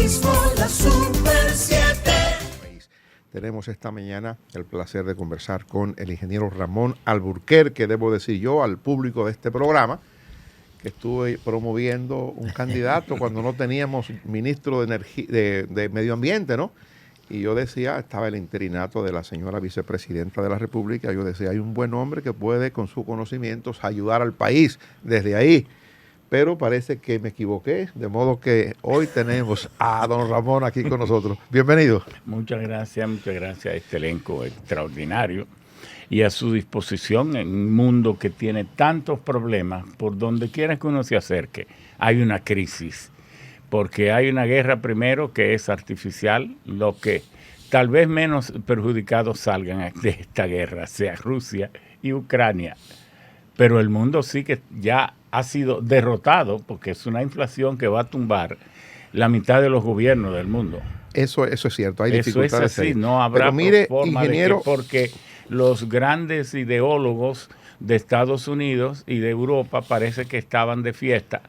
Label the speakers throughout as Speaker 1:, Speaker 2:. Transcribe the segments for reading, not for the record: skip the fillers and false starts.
Speaker 1: ritmo, la Super 7.
Speaker 2: Tenemos esta mañana el placer de conversar con el ingeniero Ramón Alburquerque, debo decir yo al público de este programa, que estuve promoviendo un candidato cuando no teníamos ministro de Medio Ambiente, ¿no? Y yo decía, estaba el interinato de la señora vicepresidenta de la República, yo decía, hay un buen hombre que puede con sus conocimientos ayudar al país desde ahí. Pero parece que me equivoqué, de modo que hoy tenemos a don Ramón aquí con nosotros. Bienvenido.
Speaker 3: Muchas gracias a este elenco extraordinario y a su disposición en un mundo que tiene tantos problemas. Por donde quiera que uno se acerque, hay una crisis, porque hay una guerra primero que es artificial, lo que tal vez menos perjudicados salgan de esta guerra, sea Rusia y Ucrania. Pero el mundo sí que ya ha sido derrotado porque es una inflación que va a tumbar la mitad de los gobiernos del mundo.
Speaker 2: Eso es cierto, hay dificultades.
Speaker 3: Eso es así,
Speaker 2: ahí.
Speaker 3: no habrá
Speaker 2: Pero mire,
Speaker 3: forma
Speaker 2: ingeniero,
Speaker 3: de que, porque los grandes ideólogos de Estados Unidos y de Europa parece que estaban de fiesta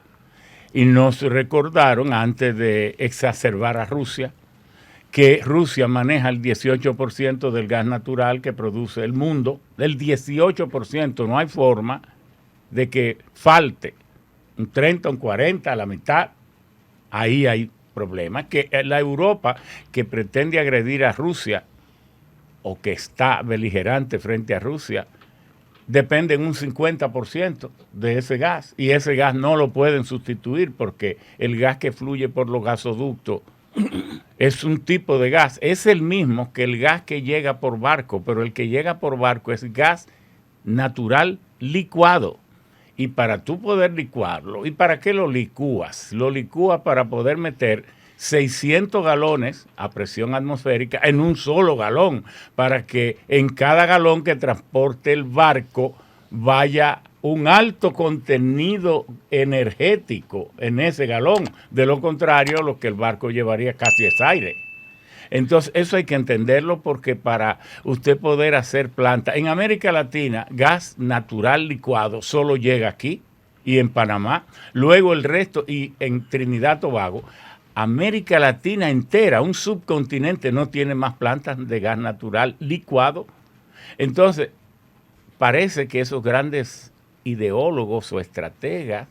Speaker 3: y nos recordaron antes de exacerbar a Rusia que Rusia maneja el 18% del gas natural que produce el mundo, el 18%, no hay forma de que falte un 30, un 40, a la mitad. Ahí hay problemas. Que la Europa que pretende agredir a Rusia o que está beligerante frente a Rusia, depende en un 50% de ese gas y ese gas no lo pueden sustituir porque el gas que fluye por los gasoductos es un tipo de gas, es el mismo que el gas que llega por barco, pero el que llega por barco es gas natural licuado. Y para tú poder licuarlo, ¿y para qué lo licúas? Lo licúas para poder meter 600 galones a presión atmosférica en un solo galón, para que en cada galón que transporte el barco vaya un alto contenido energético en ese galón. De lo contrario, lo que el barco llevaría casi es aire. Entonces, eso hay que entenderlo porque para usted poder hacer planta, en América Latina, gas natural licuado solo llega aquí y en Panamá, luego el resto y en Trinidad Tobago. América Latina entera, un subcontinente, no tiene más plantas de gas natural licuado. Entonces, parece que esos grandes ideólogos o estrategas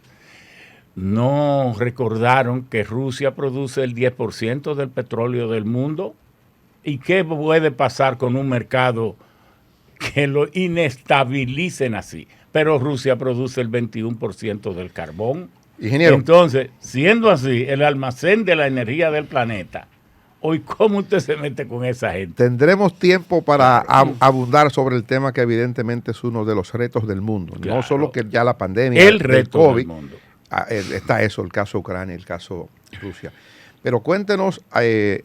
Speaker 3: no recordaron que Rusia produce el 10% del petróleo del mundo. ¿Y qué puede pasar con un mercado que lo inestabilicen así? Pero Rusia produce el 21% del carbón.
Speaker 2: Ingeniero.
Speaker 3: Entonces, siendo así, el almacén de la energía del planeta, hoy, ¿cómo usted se mete con esa gente?
Speaker 2: Tendremos tiempo para abundar sobre el tema que evidentemente es uno de los retos del mundo. Claro. No solo que ya la pandemia,
Speaker 3: el reto del COVID, del mundo.
Speaker 2: Está eso, el caso Ucrania, el caso Rusia. Pero cuéntenos,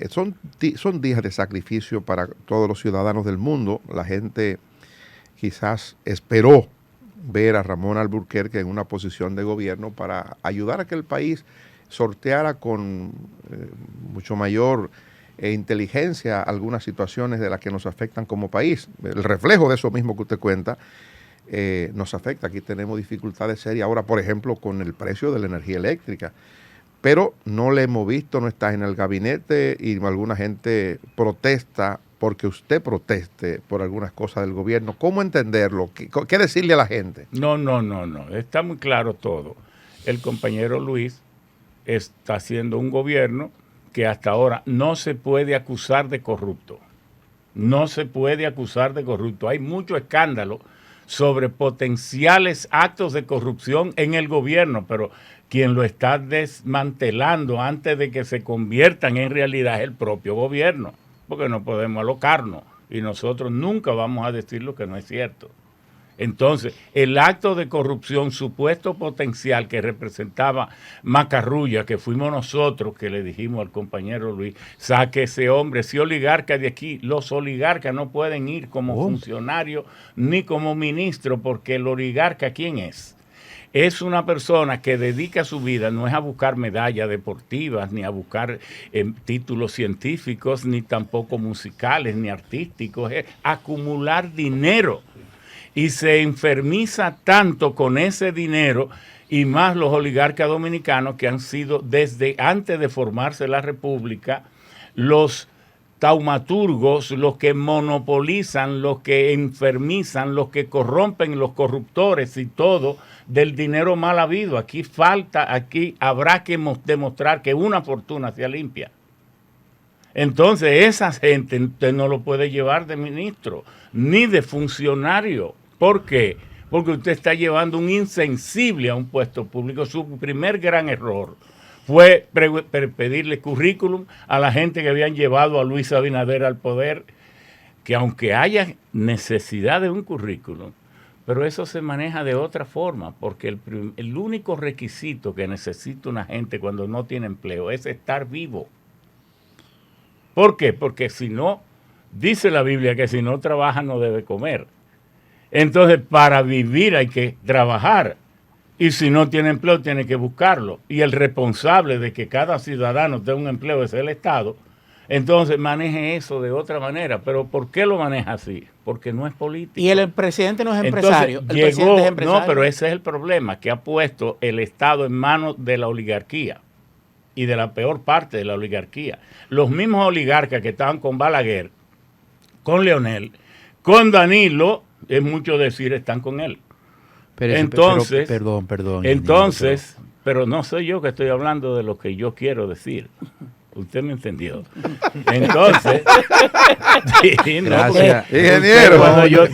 Speaker 2: son días de sacrificio para todos los ciudadanos del mundo. La gente quizás esperó ver a Ramón Alburquerque en una posición de gobierno para ayudar a que el país sorteara con mucho mayor inteligencia algunas situaciones de las que nos afectan como país. El reflejo de eso mismo que usted cuenta nos afecta. Aquí tenemos dificultades serias ahora, por ejemplo, con el precio de la energía eléctrica. Pero no le hemos visto, no está en el gabinete y alguna gente protesta porque usted proteste por algunas cosas del gobierno. ¿Cómo entenderlo? ¿Qué decirle a la gente?
Speaker 3: No. Está muy claro todo. El compañero Luis está haciendo un gobierno que hasta ahora no se puede acusar de corrupto. No se puede acusar de corrupto. Hay mucho escándalo sobre potenciales actos de corrupción en el gobierno, pero quien lo está desmantelando antes de que se conviertan en realidad es el propio gobierno, porque no podemos alocarnos y nosotros nunca vamos a decir lo que no es cierto. Entonces, el acto de corrupción supuesto potencial que representaba Macarrulla, que fuimos nosotros que le dijimos al compañero Luis, saque ese hombre, ese oligarca de aquí. Los oligarcas no pueden ir como funcionario ni como ministro, porque el oligarca, ¿quién es? Es una persona que dedica su vida, no es a buscar medallas deportivas, ni a buscar títulos científicos, ni tampoco musicales, ni artísticos, es acumular dinero. Y se enfermiza tanto con ese dinero y más los oligarcas dominicanos que han sido desde antes de formarse la República los taumaturgos, los que monopolizan, los que enfermizan, los que corrompen, los corruptores y todo del dinero mal habido. Aquí habrá que demostrar que una fortuna sea limpia. Entonces esa gente usted no lo puede llevar de ministro ni de funcionario. ¿Por qué? Porque usted está llevando un insensible a un puesto público. Su primer gran error fue pedirle currículum a la gente que habían llevado a Luis Abinader al poder, que aunque haya necesidad de un currículum, pero eso se maneja de otra forma, porque el único requisito que necesita una gente cuando no tiene empleo es estar vivo. ¿Por qué? Porque si no, dice la Biblia que si no trabaja no debe comer. Entonces, para vivir hay que trabajar. Y si no tiene empleo, tiene que buscarlo. Y el responsable de que cada ciudadano tenga un empleo es el Estado. Entonces, maneje eso de otra manera. ¿Pero por qué lo maneja así? Porque no es político.
Speaker 4: Y el presidente no es empresario.
Speaker 3: Entonces, no, pero ese es el problema, que ha puesto el Estado en manos de la oligarquía y de la peor parte de la oligarquía. Los mismos oligarcas que estaban con Balaguer, con Leonel, con Danilo, es mucho decir, están con él.
Speaker 5: Pero
Speaker 3: entonces,
Speaker 5: perdón.
Speaker 3: Entonces, pero no soy yo que estoy hablando de lo que yo quiero decir. Usted me entendió. Entonces,
Speaker 5: sí, gracias,
Speaker 2: ingeniero.
Speaker 3: Cuando yo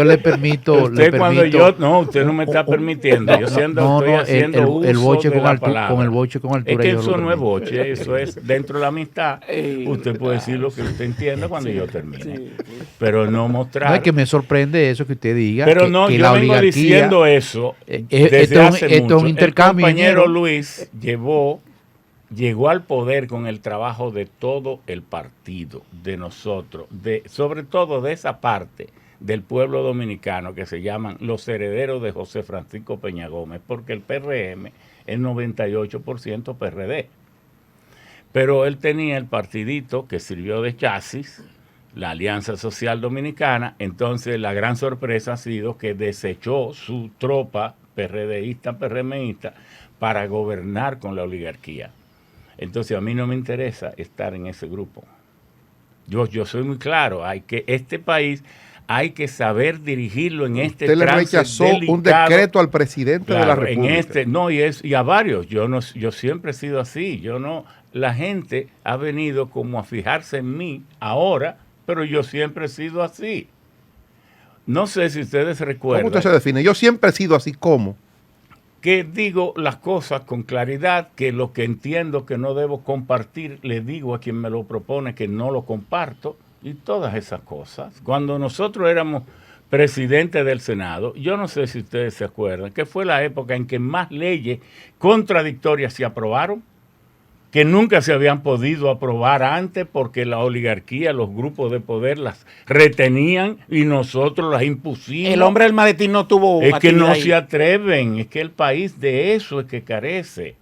Speaker 5: le permito.
Speaker 3: Usted no me está permitiendo. Yo estoy haciendo uso
Speaker 5: el boche
Speaker 3: de
Speaker 5: con
Speaker 3: la
Speaker 5: altura,
Speaker 3: palabra.
Speaker 5: con el boche con altura.
Speaker 3: Es que eso no es boche, eso es dentro de la amistad. Usted puede decir lo que usted entienda cuando yo termine. Sí. Pero no mostrar.
Speaker 5: No, es que me sorprende eso que usted diga.
Speaker 3: Pero
Speaker 5: que,
Speaker 3: no,
Speaker 5: que
Speaker 3: yo
Speaker 5: la
Speaker 3: vengo diciendo eso desde hace mucho.
Speaker 5: Esto es un intercambio.
Speaker 3: El compañero Luis llegó al poder con el trabajo de todo el partido, de nosotros, sobre todo de esa parte del pueblo dominicano que se llaman los herederos de José Francisco Peña Gómez, porque el PRM es 98% PRD. Pero él tenía el partidito que sirvió de chasis, la Alianza Social Dominicana. Entonces la gran sorpresa ha sido que desechó su tropa PRDista, PRMista, para gobernar con la oligarquía. Entonces a mí no me interesa estar en ese grupo. Yo soy muy claro, este país hay que saber dirigirlo en este
Speaker 2: trance. Usted le rechazó delicado, un decreto al presidente de la República.
Speaker 3: Y a varios. Yo siempre he sido así. La gente ha venido como a fijarse en mí ahora, pero yo siempre he sido así. No sé si ustedes recuerdan.
Speaker 2: ¿Cómo usted se define? Yo siempre he sido así, ¿cómo?
Speaker 3: Que digo las cosas con claridad, que lo que entiendo que no debo compartir, le digo a quien me lo propone que no lo comparto, y todas esas cosas. Cuando nosotros éramos presidentes del Senado, yo no sé si ustedes se acuerdan, que fue la época en que más leyes contradictorias se aprobaron, que nunca se habían podido aprobar antes porque la oligarquía, los grupos de poder las retenían y nosotros las impusimos.
Speaker 4: El hombre del maletín no tuvo.
Speaker 3: Es que no se atreven, es que el país de eso es que carece,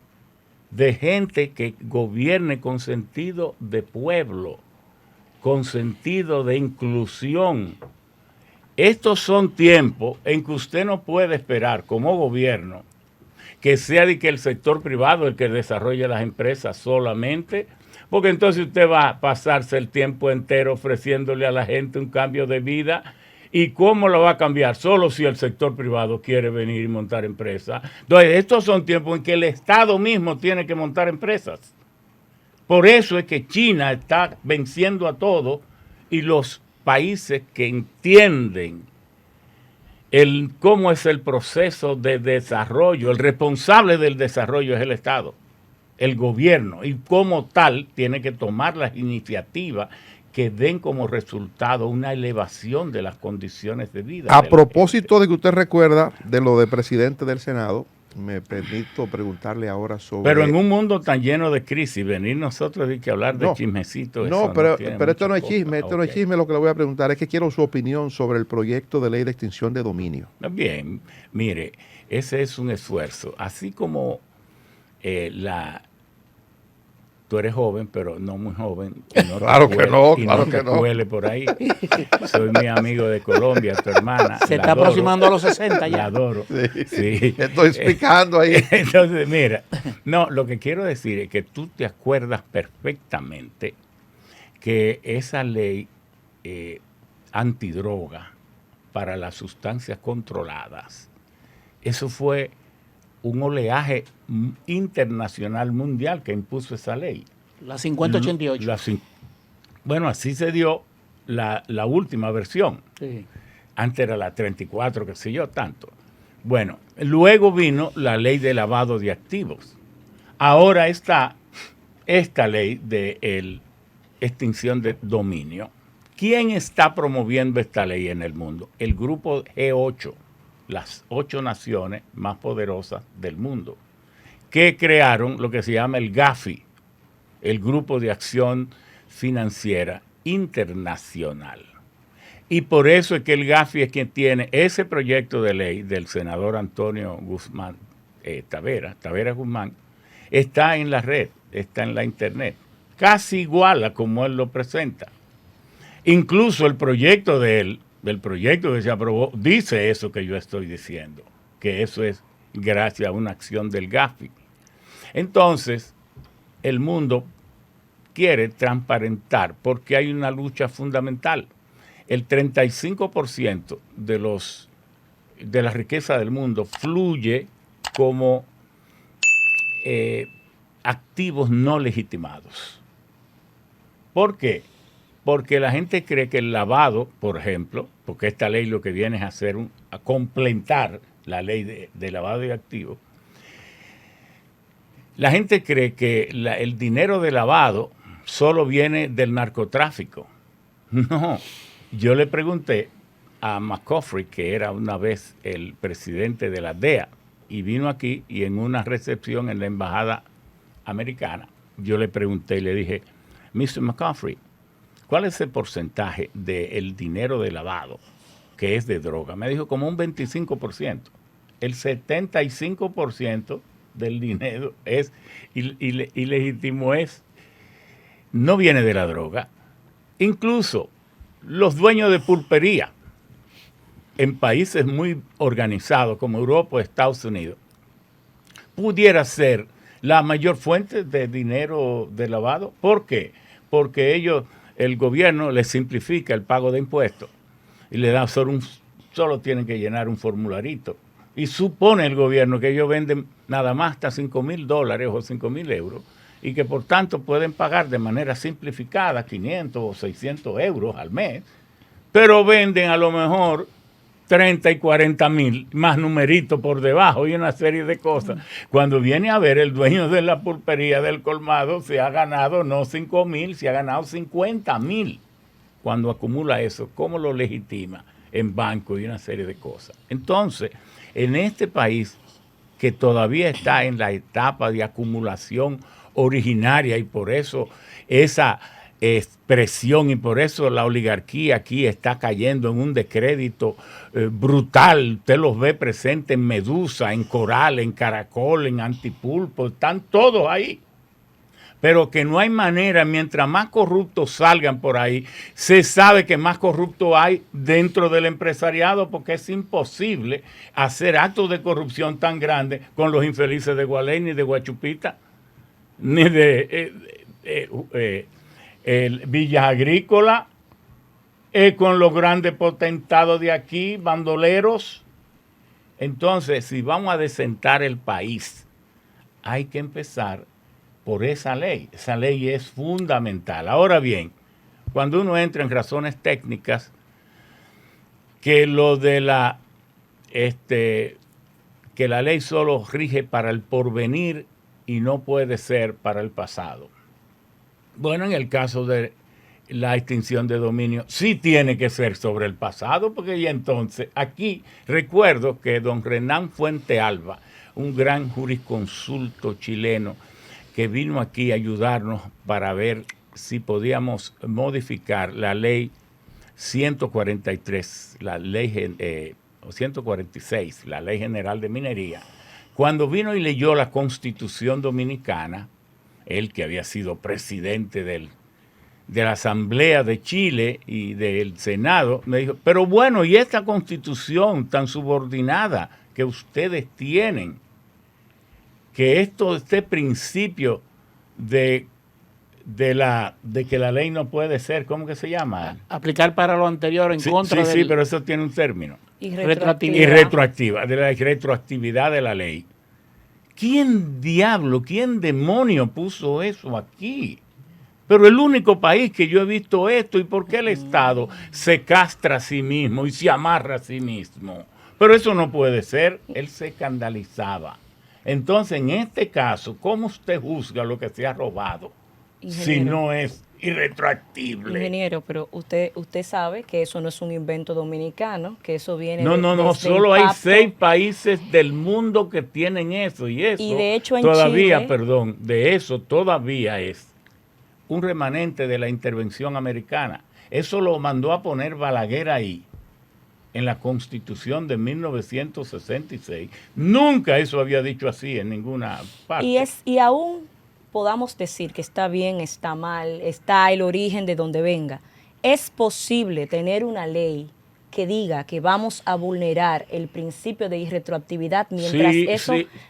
Speaker 3: de gente que gobierne con sentido de pueblo, con sentido de inclusión. Estos son tiempos en que usted no puede esperar como gobierno que sea de que el sector privado el que desarrolle las empresas solamente, porque entonces usted va a pasarse el tiempo entero ofreciéndole a la gente un cambio de vida. ¿Y cómo lo va a cambiar? Solo si el sector privado quiere venir y montar empresas. Entonces, estos son tiempos en que el Estado mismo tiene que montar empresas. Por eso es que China está venciendo a todo y los países que entienden cómo es el proceso de desarrollo, el responsable del desarrollo es el Estado, el gobierno, y como tal tiene que tomar las iniciativas que den como resultado una elevación de las condiciones de vida.
Speaker 2: A propósito de que usted recuerda de lo de presidente del Senado, me permito preguntarle ahora sobre...
Speaker 3: Pero en un mundo tan lleno de crisis, venir nosotros hay que hablar de chismecito.
Speaker 2: No, pero esto no es chisme, no es chisme. Lo que le voy a preguntar es que quiero su opinión sobre el proyecto de ley de extinción de dominio.
Speaker 3: Bien, mire, ese es un esfuerzo. Así como tú eres joven, pero no muy joven. Y no
Speaker 2: Claro que no,
Speaker 3: y
Speaker 2: claro
Speaker 3: no
Speaker 2: que
Speaker 3: te
Speaker 2: no.
Speaker 3: cuele por ahí. Soy mi amigo de Colombia, tu hermana.
Speaker 4: Se
Speaker 3: la
Speaker 4: está
Speaker 3: adoro,
Speaker 4: aproximando a los 60
Speaker 3: La
Speaker 4: ya.
Speaker 3: adoro. Sí.
Speaker 2: Estoy explicando ahí.
Speaker 3: Entonces, mira, no, lo que quiero decir es que tú te acuerdas perfectamente que esa ley antidroga para las sustancias controladas, eso fue un oleaje internacional mundial que impuso esa ley.
Speaker 4: La 5088.
Speaker 3: Bueno, así se dio la última versión.
Speaker 4: Sí.
Speaker 3: Antes era la 34, qué sé yo, tanto. Bueno, luego vino la ley de lavado de activos. Ahora está esta ley de extinción de dominio. ¿Quién está promoviendo esta ley en el mundo? El grupo G8, las 8 naciones más poderosas del mundo, que crearon lo que se llama el GAFI, el Grupo de Acción Financiera Internacional. Y por eso es que el GAFI es quien tiene ese proyecto de ley del senador Antonio Guzmán, Tavera Guzmán, está en la red, está en la internet, casi igual a como él lo presenta. Incluso el proyecto de él, del proyecto que se aprobó, dice eso que yo estoy diciendo, que eso es gracias a una acción del GAFI. Entonces, el mundo quiere transparentar porque hay una lucha fundamental. El 35% de la riqueza del mundo fluye como activos no legitimados. ¿Por qué? Porque la gente cree que el lavado, por ejemplo, porque esta ley lo que viene es a complementar la ley de lavado de activos, la gente cree que el dinero de lavado solo viene del narcotráfico. No, yo le pregunté a McCaffrey, que era una vez el presidente de la DEA, y vino aquí y en una recepción en la embajada americana, yo le pregunté y le dije, Mr. McCaffrey, ¿cuál es el porcentaje del dinero de lavado que es de droga? Me dijo como un 25%. El 75% del dinero es ilegítimo, no viene de la droga. Incluso los dueños de pulpería en países muy organizados como Europa o Estados Unidos pudiera ser la mayor fuente de dinero de lavado. ¿Por qué? Porque el gobierno les simplifica el pago de impuestos y le da solo tienen que llenar un formularito. Y supone el gobierno que ellos venden nada más hasta $5,000 o 5,000 euros y que por tanto pueden pagar de manera simplificada 500 o 600 euros al mes, pero venden a lo mejor 30 y 40 mil, más numeritos por debajo y una serie de cosas. Cuando viene a ver, el dueño de la pulpería del colmado se ha ganado no 5,000, se ha ganado 50,000. Cuando acumula eso, ¿cómo lo legitima? En banco y una serie de cosas. Entonces, en este país que todavía está en la etapa de acumulación originaria y por eso esa expresión y por eso la oligarquía aquí está cayendo en un descrédito brutal. Usted los ve presentes en Medusa, en Coral, en Caracol, en Antipulpo, están todos ahí. Pero que no hay manera, mientras más corruptos salgan por ahí, se sabe que más corruptos hay dentro del empresariado porque es imposible hacer actos de corrupción tan grandes con los infelices de Gualey, ni de Guachupita, ni de Villas Agrícolas, con los grandes potentados de aquí, bandoleros. Entonces, si vamos a desentar el país, hay que empezar por esa ley. Esa ley es fundamental. Ahora bien, cuando uno entra en razones técnicas, que lo de que la ley solo rige para el porvenir y no puede ser para el pasado. Bueno, en el caso de la extinción de dominio, sí tiene que ser sobre el pasado, porque ya entonces, aquí recuerdo que don Renán Fuentealba, un gran jurisconsulto chileno, que vino aquí a ayudarnos para ver si podíamos modificar la ley 143, la ley 146, la Ley General de Minería. Cuando vino y leyó la Constitución Dominicana, él que había sido presidente de la Asamblea de Chile y del Senado, me dijo, pero bueno, ¿y esta constitución tan subordinada que ustedes tienen? Que este principio de que la ley no puede ser, ¿cómo que se llama?
Speaker 4: Aplicar para lo anterior en contra
Speaker 3: sí, pero eso tiene un término.
Speaker 4: Y
Speaker 3: retroactiva, de la retroactividad de la ley. ¿Quién demonio puso eso aquí? Pero el único país que yo he visto esto, ¿y por qué el Estado se castra a sí mismo y se amarra a sí mismo? Pero eso no puede ser. Él se escandalizaba. Entonces, en este caso, ¿cómo usted juzga lo que se ha robado? Si no es irretroactible.
Speaker 6: Ingeniero, pero usted sabe que eso no es un invento dominicano, que eso viene
Speaker 3: No, solo hay 6 países del mundo que tienen eso, y eso
Speaker 6: y de hecho en
Speaker 3: todavía,
Speaker 6: Chile,
Speaker 3: de eso todavía es un remanente de la intervención americana. Eso lo mandó a poner Balaguer ahí, en la Constitución de 1966. Nunca eso había dicho así en ninguna parte.
Speaker 6: Y aún podamos decir que está bien, está mal, está el origen de donde venga. Es posible tener una ley que diga que vamos a vulnerar el principio de irretroactividad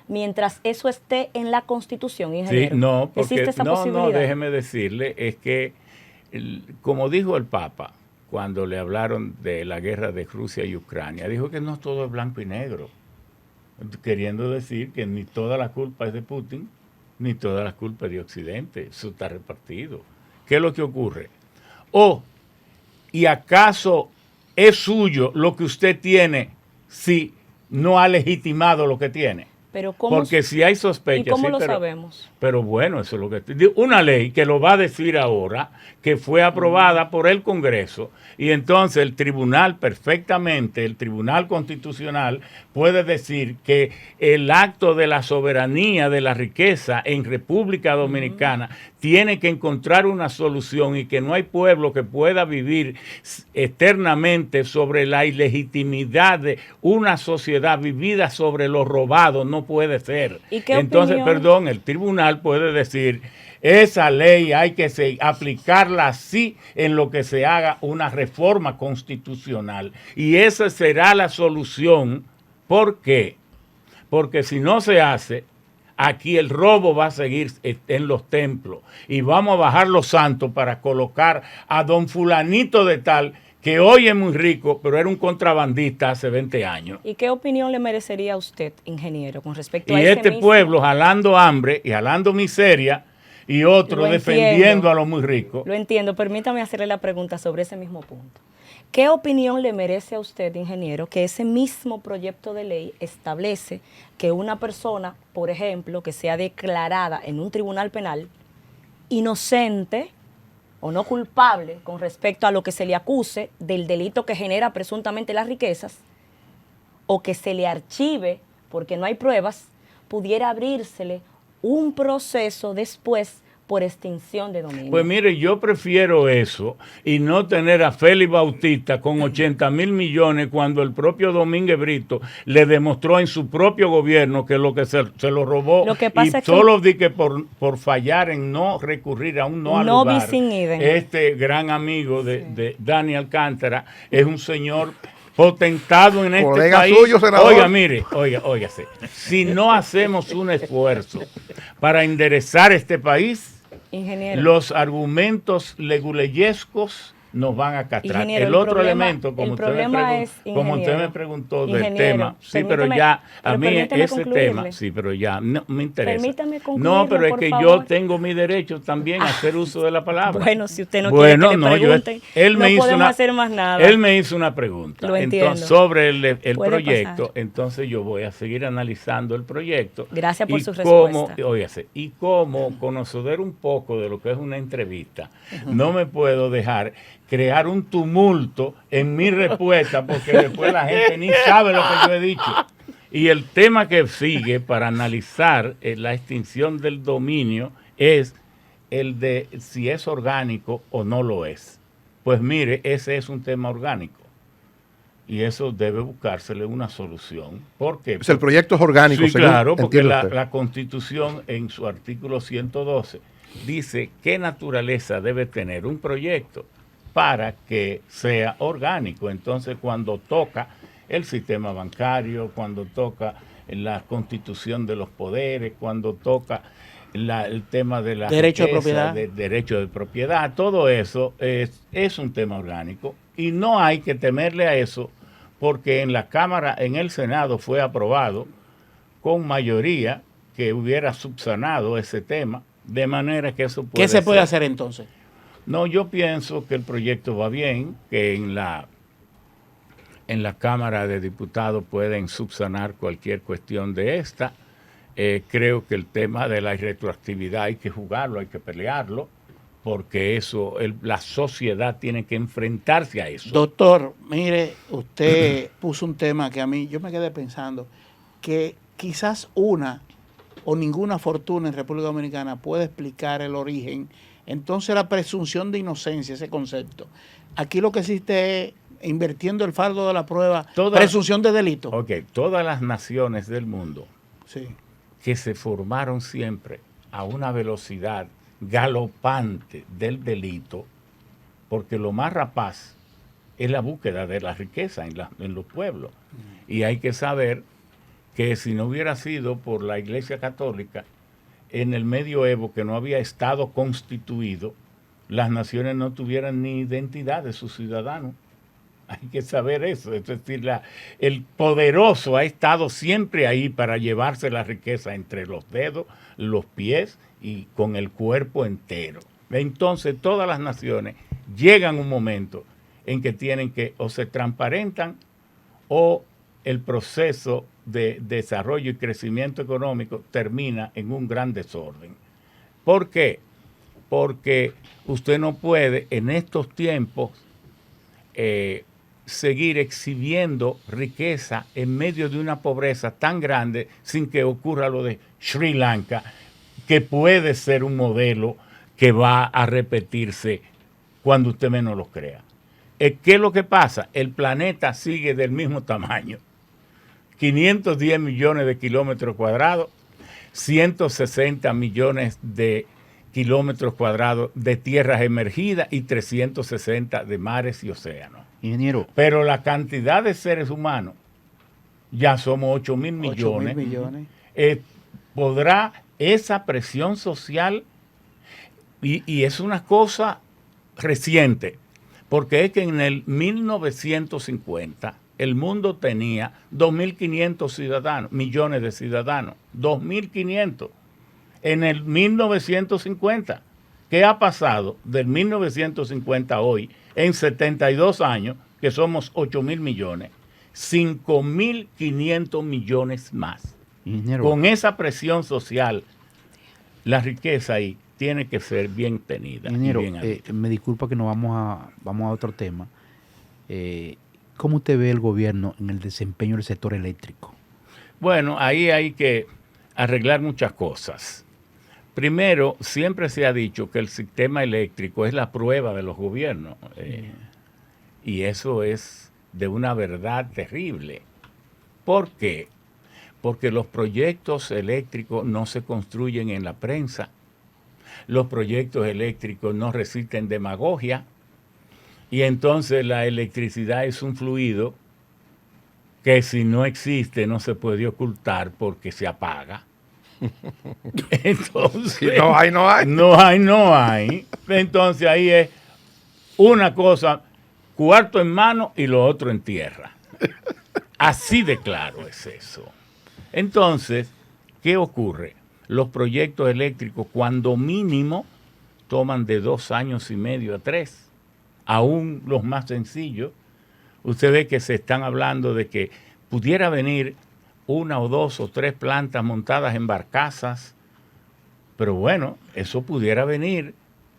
Speaker 6: mientras eso esté en la Constitución, ingeniero.
Speaker 3: Sí, no, porque
Speaker 6: ¿Existe esa posibilidad?
Speaker 3: Déjeme decirle, es que, como dijo el Papa, cuando le hablaron de la guerra de Rusia y Ucrania, dijo que no todo es blanco y negro, queriendo decir que ni toda la culpa es de Putin, ni toda la culpa es de Occidente, eso está repartido. ¿Qué es lo que ocurre? ¿Y acaso es suyo lo que usted tiene si no ha legitimado lo que tiene?
Speaker 6: Pero ¿cómo,
Speaker 3: porque si hay sospechas...
Speaker 6: ¿Y cómo lo sabemos?
Speaker 3: Pero bueno, eso es lo que... Una ley que lo va a decir ahora, que fue aprobada por el Congreso, y entonces el tribunal perfectamente, el Tribunal Constitucional, puede decir que el acto de la soberanía de la riqueza en República Dominicana tiene que encontrar una solución, y que no hay pueblo que pueda vivir eternamente sobre la ilegitimidad de una sociedad vivida sobre lo robado. No puede ser.
Speaker 6: ¿Y qué
Speaker 3: entonces,
Speaker 6: opinión?
Speaker 3: El tribunal puede decir, esa ley hay que aplicarla así en lo que se haga una reforma constitucional. Y esa será la solución. ¿Por qué? Porque si no se hace, aquí el robo va a seguir en los templos, y vamos a bajar los santos para colocar a don fulanito de tal, que hoy es muy rico, pero era un contrabandista hace 20 años.
Speaker 6: ¿Y qué opinión le merecería a usted, ingeniero, con respecto a
Speaker 3: y
Speaker 6: ese
Speaker 3: este
Speaker 6: mismo
Speaker 3: pueblo jalando hambre y jalando miseria, y otro defendiendo a los muy ricos?
Speaker 6: Lo entiendo. Permítame hacerle la pregunta sobre ese mismo punto. ¿Qué opinión le merece a usted, ingeniero, que ese mismo proyecto de ley establece que una persona, por ejemplo, que sea declarada en un tribunal penal inocente o no culpable con respecto a lo que se le acuse del delito que genera presuntamente las riquezas, o que se le archive porque no hay pruebas, pudiera abrírsele un proceso después por extinción de dominio?
Speaker 3: Pues mire, yo prefiero eso y no tener a Félix Bautista con 80,000 millones cuando el propio Domínguez Brito le demostró en su propio gobierno que lo que se lo robó,
Speaker 6: lo que pasa
Speaker 3: y
Speaker 6: es que
Speaker 3: solo di que por fallar en no recurrir a un no al lugar.
Speaker 6: Bis in idem.
Speaker 3: Este gran amigo de Dani Alcántara es un señor potentado en este
Speaker 2: colega
Speaker 3: país.
Speaker 2: Suyo, senador.
Speaker 3: Oiga, mire, óigase, si no hacemos un esfuerzo para enderezar este país,
Speaker 6: ingeniero,
Speaker 3: los argumentos leguleyescos nos van a castrar.
Speaker 6: Ingeniero,
Speaker 3: el otro elemento, como
Speaker 6: usted
Speaker 3: me preguntó del tema, sí, pero ya, a mí ese tema, sí, pero ya no me interesa.
Speaker 6: Permítame concluirlo,
Speaker 3: no, pero es que
Speaker 6: por
Speaker 3: yo
Speaker 6: favor.
Speaker 3: tengo mi derecho también a hacer uso de la palabra.
Speaker 6: Bueno, si usted no quiere que le pregunten,
Speaker 3: él me
Speaker 6: no
Speaker 3: hizo
Speaker 6: podemos hacer más nada.
Speaker 3: Él me hizo una pregunta.
Speaker 6: Lo entiendo.
Speaker 3: Entonces, sobre el
Speaker 6: Puede
Speaker 3: proyecto,
Speaker 6: pasar.
Speaker 3: entonces yo voy a seguir analizando el proyecto.
Speaker 6: Gracias por
Speaker 3: y
Speaker 6: su
Speaker 3: cómo,
Speaker 6: respuesta.
Speaker 3: Óigase, y cómo conocer un poco de lo que es una entrevista, no me puedo dejar crear un tumulto en mi respuesta, porque después la gente ni sabe lo que yo he dicho. Y el tema que sigue para analizar la extinción del dominio es el de si es orgánico o no lo es. Pues mire, ese es un tema orgánico. y eso debe buscársele una solución. ¿Por qué?
Speaker 2: Pues el proyecto es orgánico,
Speaker 3: Sí,
Speaker 2: según
Speaker 3: claro, porque
Speaker 2: entiende usted.
Speaker 3: la Constitución en su artículo 112 dice qué naturaleza debe tener un proyecto para que sea orgánico. Entonces, cuando toca el sistema bancario, cuando toca la constitución de los poderes, cuando toca el tema de la
Speaker 4: Derecho de
Speaker 3: riqueza,
Speaker 4: propiedad.
Speaker 3: de derecho de propiedad, todo eso es un tema orgánico y no hay que temerle a eso porque en la Cámara, en el Senado fue aprobado con mayoría que hubiera subsanado ese tema, de manera que eso puede
Speaker 4: ¿Qué se puede
Speaker 3: ser.
Speaker 4: hacer entonces?
Speaker 3: No, yo pienso que el proyecto va bien, que en la Cámara de Diputados pueden subsanar cualquier cuestión de esta. Creo que el tema de la retroactividad hay que jugarlo, hay que pelearlo, porque eso, la sociedad tiene que enfrentarse a eso.
Speaker 4: Doctor, mire, usted puso un tema que a mí, yo me quedé pensando, que quizás una o ninguna fortuna en República Dominicana puede explicar el origen. Entonces la presunción de inocencia, ese concepto. Aquí lo que existe es, invirtiendo el fardo de la prueba, presunción de delito.
Speaker 3: Ok, todas las naciones del mundo
Speaker 4: Sí.
Speaker 3: que se formaron siempre a una velocidad galopante del delito, porque lo más rapaz es la búsqueda de la riqueza en los pueblos. Y hay que saber que si no hubiera sido por la Iglesia Católica, en el medioevo, que no había Estado constituido, las naciones no tuvieran ni identidad de sus ciudadanos. Hay que saber eso. Es decir, el poderoso ha estado siempre ahí para llevarse la riqueza entre los dedos, los pies y con el cuerpo entero. Entonces, todas las naciones llegan un momento en que tienen que o se transparentan o el proceso de desarrollo y crecimiento económico termina en un gran desorden. ¿Por qué? Porque usted no puede en estos tiempos seguir exhibiendo riqueza en medio de una pobreza tan grande sin que ocurra lo de Sri Lanka, que puede ser un modelo que va a repetirse cuando usted menos lo crea. ¿Qué es lo que pasa? El planeta sigue del mismo tamaño. 510 millones de kilómetros cuadrados, 160 millones de kilómetros cuadrados de tierras emergidas y 360 de mares y océanos.
Speaker 5: Ingeniero,
Speaker 3: Pero la cantidad de seres humanos, ya somos 8.000 millones,
Speaker 4: 8.000 millones.
Speaker 3: podrá esa presión social, y es una cosa reciente, porque es que en el 1950 el mundo tenía 2.500 ciudadanos, millones de ciudadanos, 2.500 en el 1950. ¿Qué ha pasado del 1950 a hoy? En 72 años, que somos 8.000 millones, 5.500 millones más.
Speaker 5: ingeniero,
Speaker 3: Con esa presión social, la riqueza ahí tiene que ser bien tenida.
Speaker 5: ingeniero,
Speaker 3: Y bien habida.
Speaker 5: me disculpa que nos vamos a otro tema. ¿Cómo usted ve el gobierno en el desempeño del sector eléctrico?
Speaker 3: Bueno, ahí hay que arreglar muchas cosas. Primero, siempre se ha dicho que el sistema eléctrico es la prueba de los gobiernos. Y eso es de una verdad terrible. ¿Por qué? Porque los proyectos eléctricos no se construyen en la prensa. Los proyectos eléctricos no resisten demagogia. Y entonces la electricidad es un fluido que si no existe no se puede ocultar porque se apaga. Entonces,
Speaker 2: Si no hay, no hay.
Speaker 3: no hay. Entonces ahí es una cosa, cuarto en mano y lo otro en tierra. Así de claro es eso. Entonces, ¿qué ocurre? Los proyectos eléctricos, cuando mínimo, toman de 2 años y medio a 3. Aún los más sencillos. Usted ve que se están hablando de que pudiera venir 1 o 2 o 3 plantas montadas en barcazas. Pero bueno, eso pudiera venir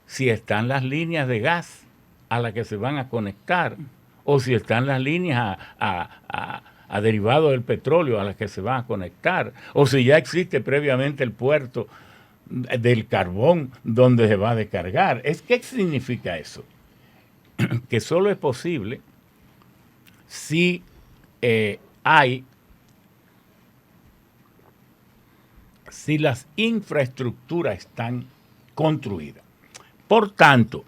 Speaker 3: si están las líneas de gas a las que se van a conectar o si están las líneas a derivados del petróleo a las que se van a conectar o si ya existe previamente el puerto del carbón donde se va a descargar. ¿Qué significa eso? Que solo es posible si si las infraestructuras están construidas. Por tanto,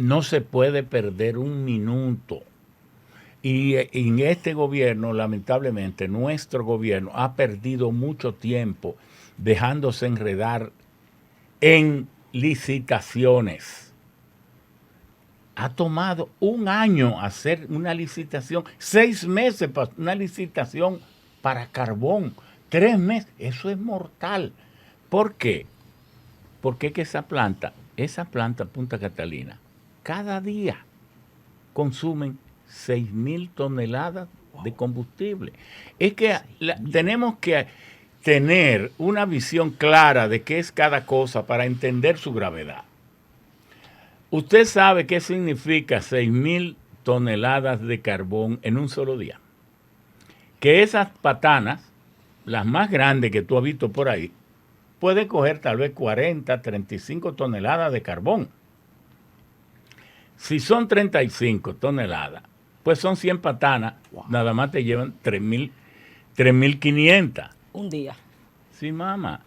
Speaker 3: no se puede perder un minuto. Y en este gobierno, lamentablemente, nuestro gobierno ha perdido mucho tiempo dejándose enredar en licitaciones. Ha tomado un año hacer una licitación, 6 meses para una licitación para carbón, 3 meses. Eso es mortal. ¿Por qué? Porque es que esa planta Punta Catalina, cada día consumen 6.000 toneladas de combustible. Es que tenemos que tener una visión clara de qué es cada cosa para entender su gravedad. Usted sabe qué significa 6.000 toneladas de carbón en un solo día. Que esas patanas, las más grandes que tú has visto por ahí, pueden coger tal vez 40, 35 toneladas de carbón. Si son 35 toneladas, pues son 100 patanas, nada más te llevan 3.500.
Speaker 6: Un día.
Speaker 3: Sí, mamá.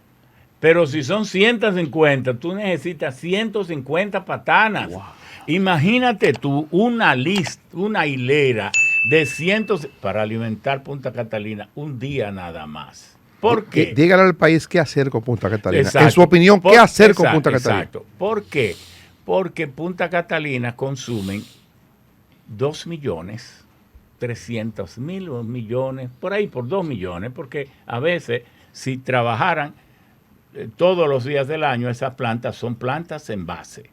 Speaker 3: Pero si son 150, tú necesitas 150 patanas. Wow. Imagínate tú una hilera de cientos para alimentar Punta Catalina un día nada más. ¿Por qué?
Speaker 2: Dígale al país qué hacer con Punta Catalina.
Speaker 3: Exacto.
Speaker 2: En su opinión, ¿qué hacer con Punta Catalina?
Speaker 3: Exacto. ¿Por qué? Porque Punta Catalina consumen 2.300.000 o millones, por ahí por 2 millones, porque a veces si trabajaran todos los días del año, esas plantas son plantas en base.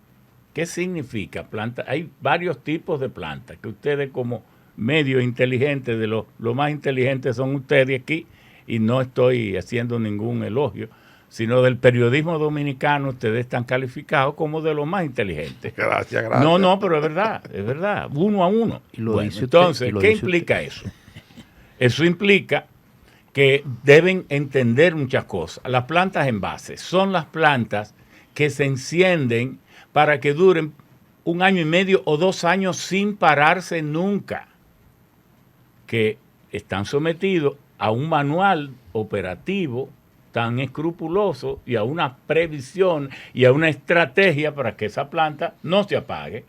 Speaker 3: ¿Qué significa planta? Hay varios tipos de plantas que ustedes como medio inteligentes, de lo más inteligentes son ustedes aquí, y no estoy haciendo ningún elogio, sino del periodismo dominicano, ustedes están calificados como de los más inteligentes.
Speaker 2: Gracias.
Speaker 3: No, pero es verdad, 1 a 1. Bueno, entonces, ¿qué implica eso? Eso implica que deben entender muchas cosas. Las plantas en base son las plantas que se encienden para que duren 1 año y medio o 2 años sin pararse nunca, que están sometidos a un manual operativo tan escrupuloso y a una previsión y a una estrategia para que esa planta no se apague.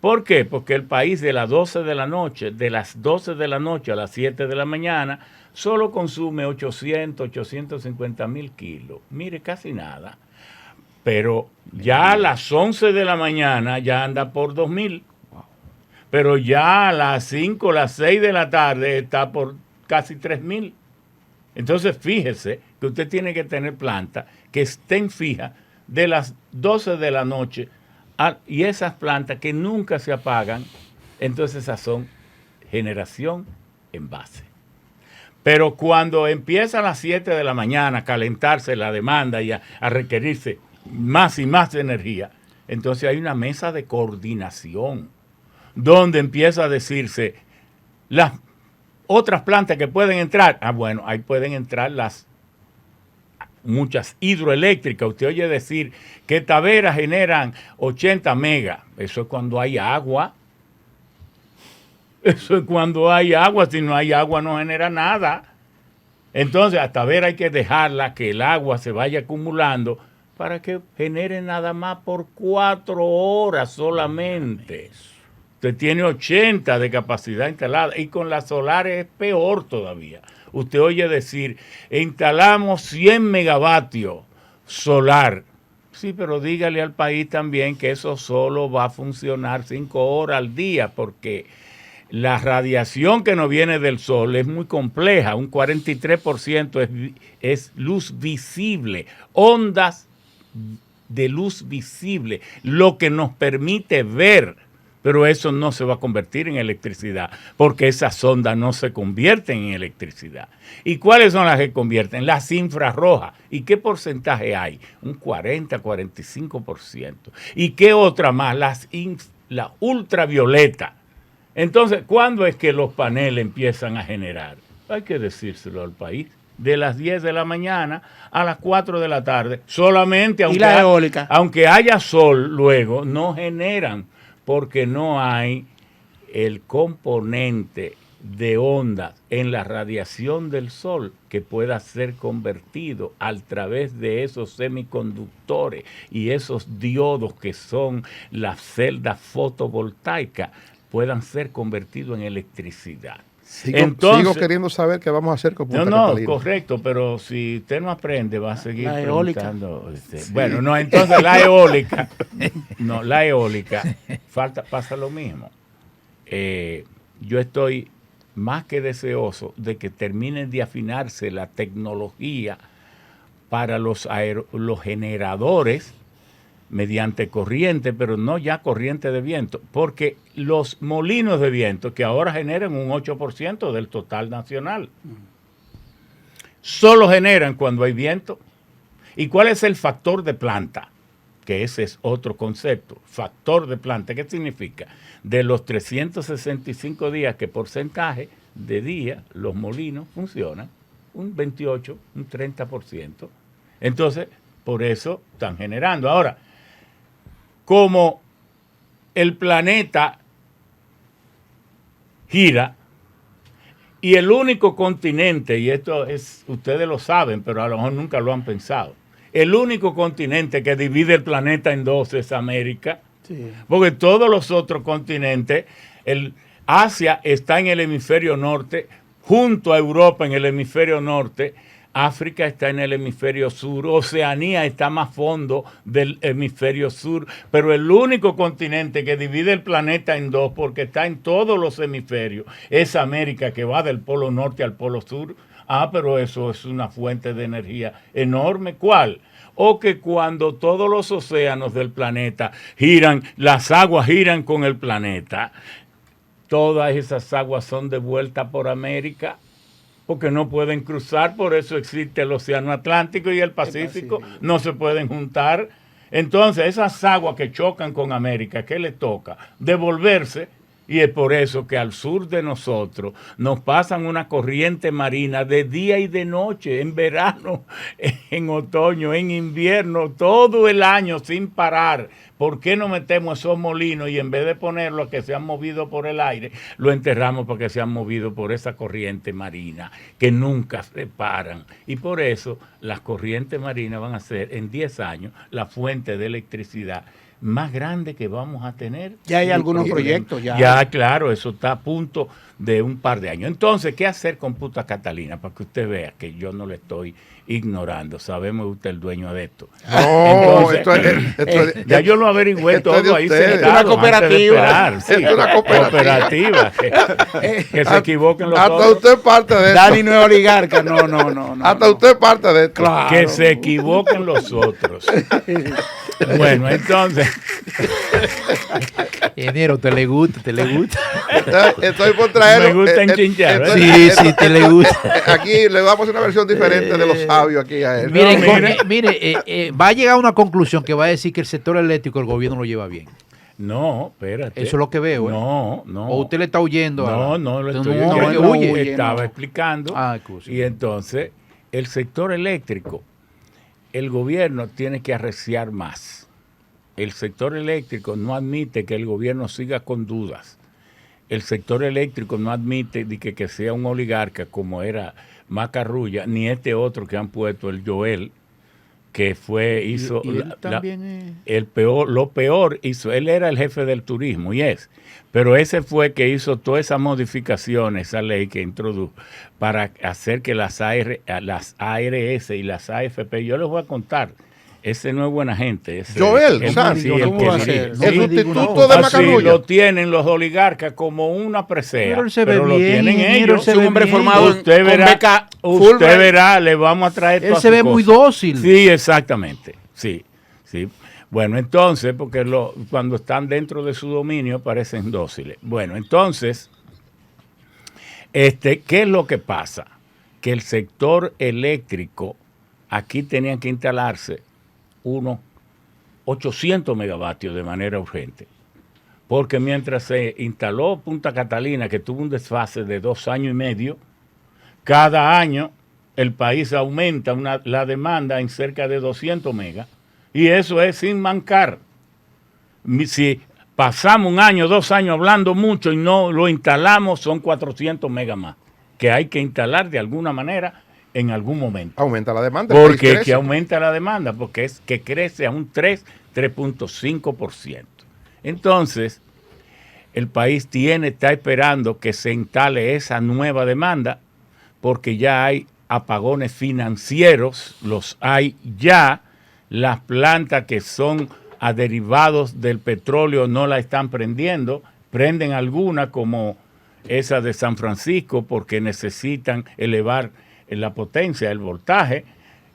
Speaker 3: ¿Por qué? Porque el país de las 12 de la noche a las 7 de la mañana, solo consume 850.000 kilos. Mire, casi nada. Pero ya a las 11 de la mañana ya anda por 2.000. Pero ya a las 5, las 6 de la tarde está por casi 3.000. Entonces, fíjese que usted tiene que tener plantas que estén fijas de las 12 de la noche y esas plantas que nunca se apagan, entonces esas son generación en base. Pero cuando empieza a las 7 de la mañana a calentarse la demanda y a requerirse más y más energía, entonces hay una mesa de coordinación donde empieza a decirse las otras plantas que pueden entrar. Bueno, ahí pueden entrar muchas hidroeléctricas. Usted oye decir que Tavera generan 80 megas. Eso es cuando hay agua. Eso es cuando hay agua. Si no hay agua no genera nada. Entonces a Tavera hay que dejarla que el agua se vaya acumulando para que genere nada más por 4 horas solamente. Usted tiene 80 de capacidad instalada y con las solares es peor todavía. Usted oye decir, instalamos 100 megavatios solar. Sí, pero dígale al país también que eso solo va a funcionar 5 horas al día porque la radiación que nos viene del sol es muy compleja. Un 43% es luz visible, ondas de luz visible, lo que nos permite ver. Pero eso no se va a convertir en electricidad, porque esas ondas no se convierten en electricidad. ¿Y cuáles son las que convierten? Las infrarrojas. ¿Y qué porcentaje hay? Un 40, 45%. ¿Y qué otra más? La ultravioleta. Entonces, ¿cuándo es que los paneles empiezan a generar? Hay que decírselo al país. De las 10 de la mañana a las 4 de la tarde. Solamente, aunque haya sol luego, no generan. Porque no hay el componente de ondas en la radiación del sol que pueda ser convertido a través de esos semiconductores y esos diodos que son las celdas fotovoltaicas puedan ser convertidos en electricidad.
Speaker 2: Sigo queriendo saber qué vamos a hacer con Punta Catalina.
Speaker 3: Correcto, pero si usted no aprende va a seguir
Speaker 4: la eólica.
Speaker 3: preguntando. Sí. Bueno, no, entonces la eólica, pasa lo mismo. Yo estoy más que deseoso de que terminen de afinarse la tecnología para los generadores mediante corriente, pero no ya corriente de viento, porque los molinos de viento, que ahora generan un 8% del total nacional, solo generan cuando hay viento. ¿Y cuál es el factor de planta? Que ese es otro concepto. Factor de planta, ¿qué significa? De los 365 días, ¿qué porcentaje de día los molinos funcionan? Un 28, un 30%. Entonces, por eso están generando. Ahora, como el planeta gira y el único continente, y esto es, ustedes lo saben, pero a lo mejor nunca lo han pensado, el único continente que divide el planeta en dos es América, sí. Porque todos los otros continentes, Asia está en el hemisferio norte, junto a Europa en el hemisferio norte, África está en el hemisferio sur, Oceanía está más fondo del hemisferio sur, pero el único continente que divide el planeta en dos, porque está en todos los hemisferios, es América, que va del polo norte al polo sur. Pero eso es una fuente de energía enorme. ¿Cuál? O que cuando todos los océanos del planeta giran, las aguas giran con el planeta, todas esas aguas son devueltas por América, porque no pueden cruzar, por eso existe el Océano Atlántico y el Pacífico, no se pueden juntar. Entonces, esas aguas que chocan con América, ¿qué les toca? Devolverse, y es por eso que al sur de nosotros nos pasan una corriente marina de día y de noche, en verano, en otoño, en invierno, todo el año sin parar. ¿Por qué no metemos esos molinos y en vez de ponerlos que se han movido por el aire, lo enterramos porque se han movido por esa corriente marina que nunca se paran? Y por eso las corrientes marinas van a ser en 10 años la fuente de electricidad más grande que vamos a tener.
Speaker 4: Ya hay algunos proyectos.
Speaker 3: Ya, claro, eso está a punto de un par de años. Entonces, ¿qué hacer con Punta Catalina? Para que usted vea que yo no le estoy ignorando. Sabemos que usted es el dueño de esto.
Speaker 2: No,
Speaker 3: entonces, ya yo lo averigüé todo ahí sentado.
Speaker 4: Una cooperativa.
Speaker 3: Sí, es una cooperativa. Que se equivoquen los
Speaker 2: hasta
Speaker 3: otros.
Speaker 2: Usted parte de esto.
Speaker 4: Dani no es oligarca. No.
Speaker 2: Hasta usted parte de esto.
Speaker 3: Claro. Que se equivoquen los otros. Bueno, entonces.
Speaker 5: Ingeniero, ¿te le gusta?
Speaker 2: Estoy por traer.
Speaker 3: Me gusta enchinchar.
Speaker 5: Sí, te le gusta.
Speaker 2: Aquí le vamos a hacer una versión diferente de los sabios aquí a él.
Speaker 5: Mire, va a llegar a una conclusión que va a decir que el sector eléctrico el gobierno lo lleva bien.
Speaker 3: No, espérate.
Speaker 5: Eso es lo que veo.
Speaker 3: No.
Speaker 5: ¿O usted le está huyendo?
Speaker 3: No, lo estoy
Speaker 5: huyendo.
Speaker 3: Estaba explicando.
Speaker 5: Excusa.
Speaker 3: Y entonces, el sector eléctrico, el gobierno tiene que arreciar más. El sector eléctrico no admite que el gobierno siga con dudas. El sector eléctrico no admite que sea un oligarca como era Macarrulla, ni este otro que han puesto, el Joel, que hizo lo peor hizo. Él era el jefe del turismo pero ese fue que hizo todas esas modificaciones, esa ley que introdujo para hacer que las ARS y las AFP, yo les voy a contar. Ese no es buena gente.
Speaker 2: Joel,
Speaker 4: ¿cómo va a ser?
Speaker 2: El sustituto de Macarrulla.
Speaker 3: Así lo tienen los oligarcas como una presea.
Speaker 5: Pero
Speaker 3: lo tienen ellos.
Speaker 4: Es un hombre formado
Speaker 3: usted verá, le vamos a traer
Speaker 5: él se ve muy dócil.
Speaker 3: Sí, exactamente. Sí. Bueno, entonces, porque cuando están dentro de su dominio parecen dóciles. Bueno, entonces, ¿qué es lo que pasa? Que el sector eléctrico, aquí tenían que instalarse unos 800 megavatios de manera urgente. Porque mientras se instaló Punta Catalina, que tuvo un desfase de 2 años y medio, cada año el país aumenta la demanda en cerca de 200 megas, y eso es sin mancar. Si pasamos 1 año, 2 años hablando mucho y no lo instalamos, son 400 megas más, que hay que instalar de alguna manera en algún momento.
Speaker 2: Aumenta la demanda. el país
Speaker 3: Porque
Speaker 2: crece.
Speaker 3: que aumenta la demanda, porque es que crece a un 3.5%. Entonces, el país está esperando que se instale esa nueva demanda, porque ya hay apagones financieros, los hay ya, las plantas que son a derivados del petróleo no la están prendiendo, prenden algunas como esa de San Francisco porque necesitan elevar la potencia, el voltaje,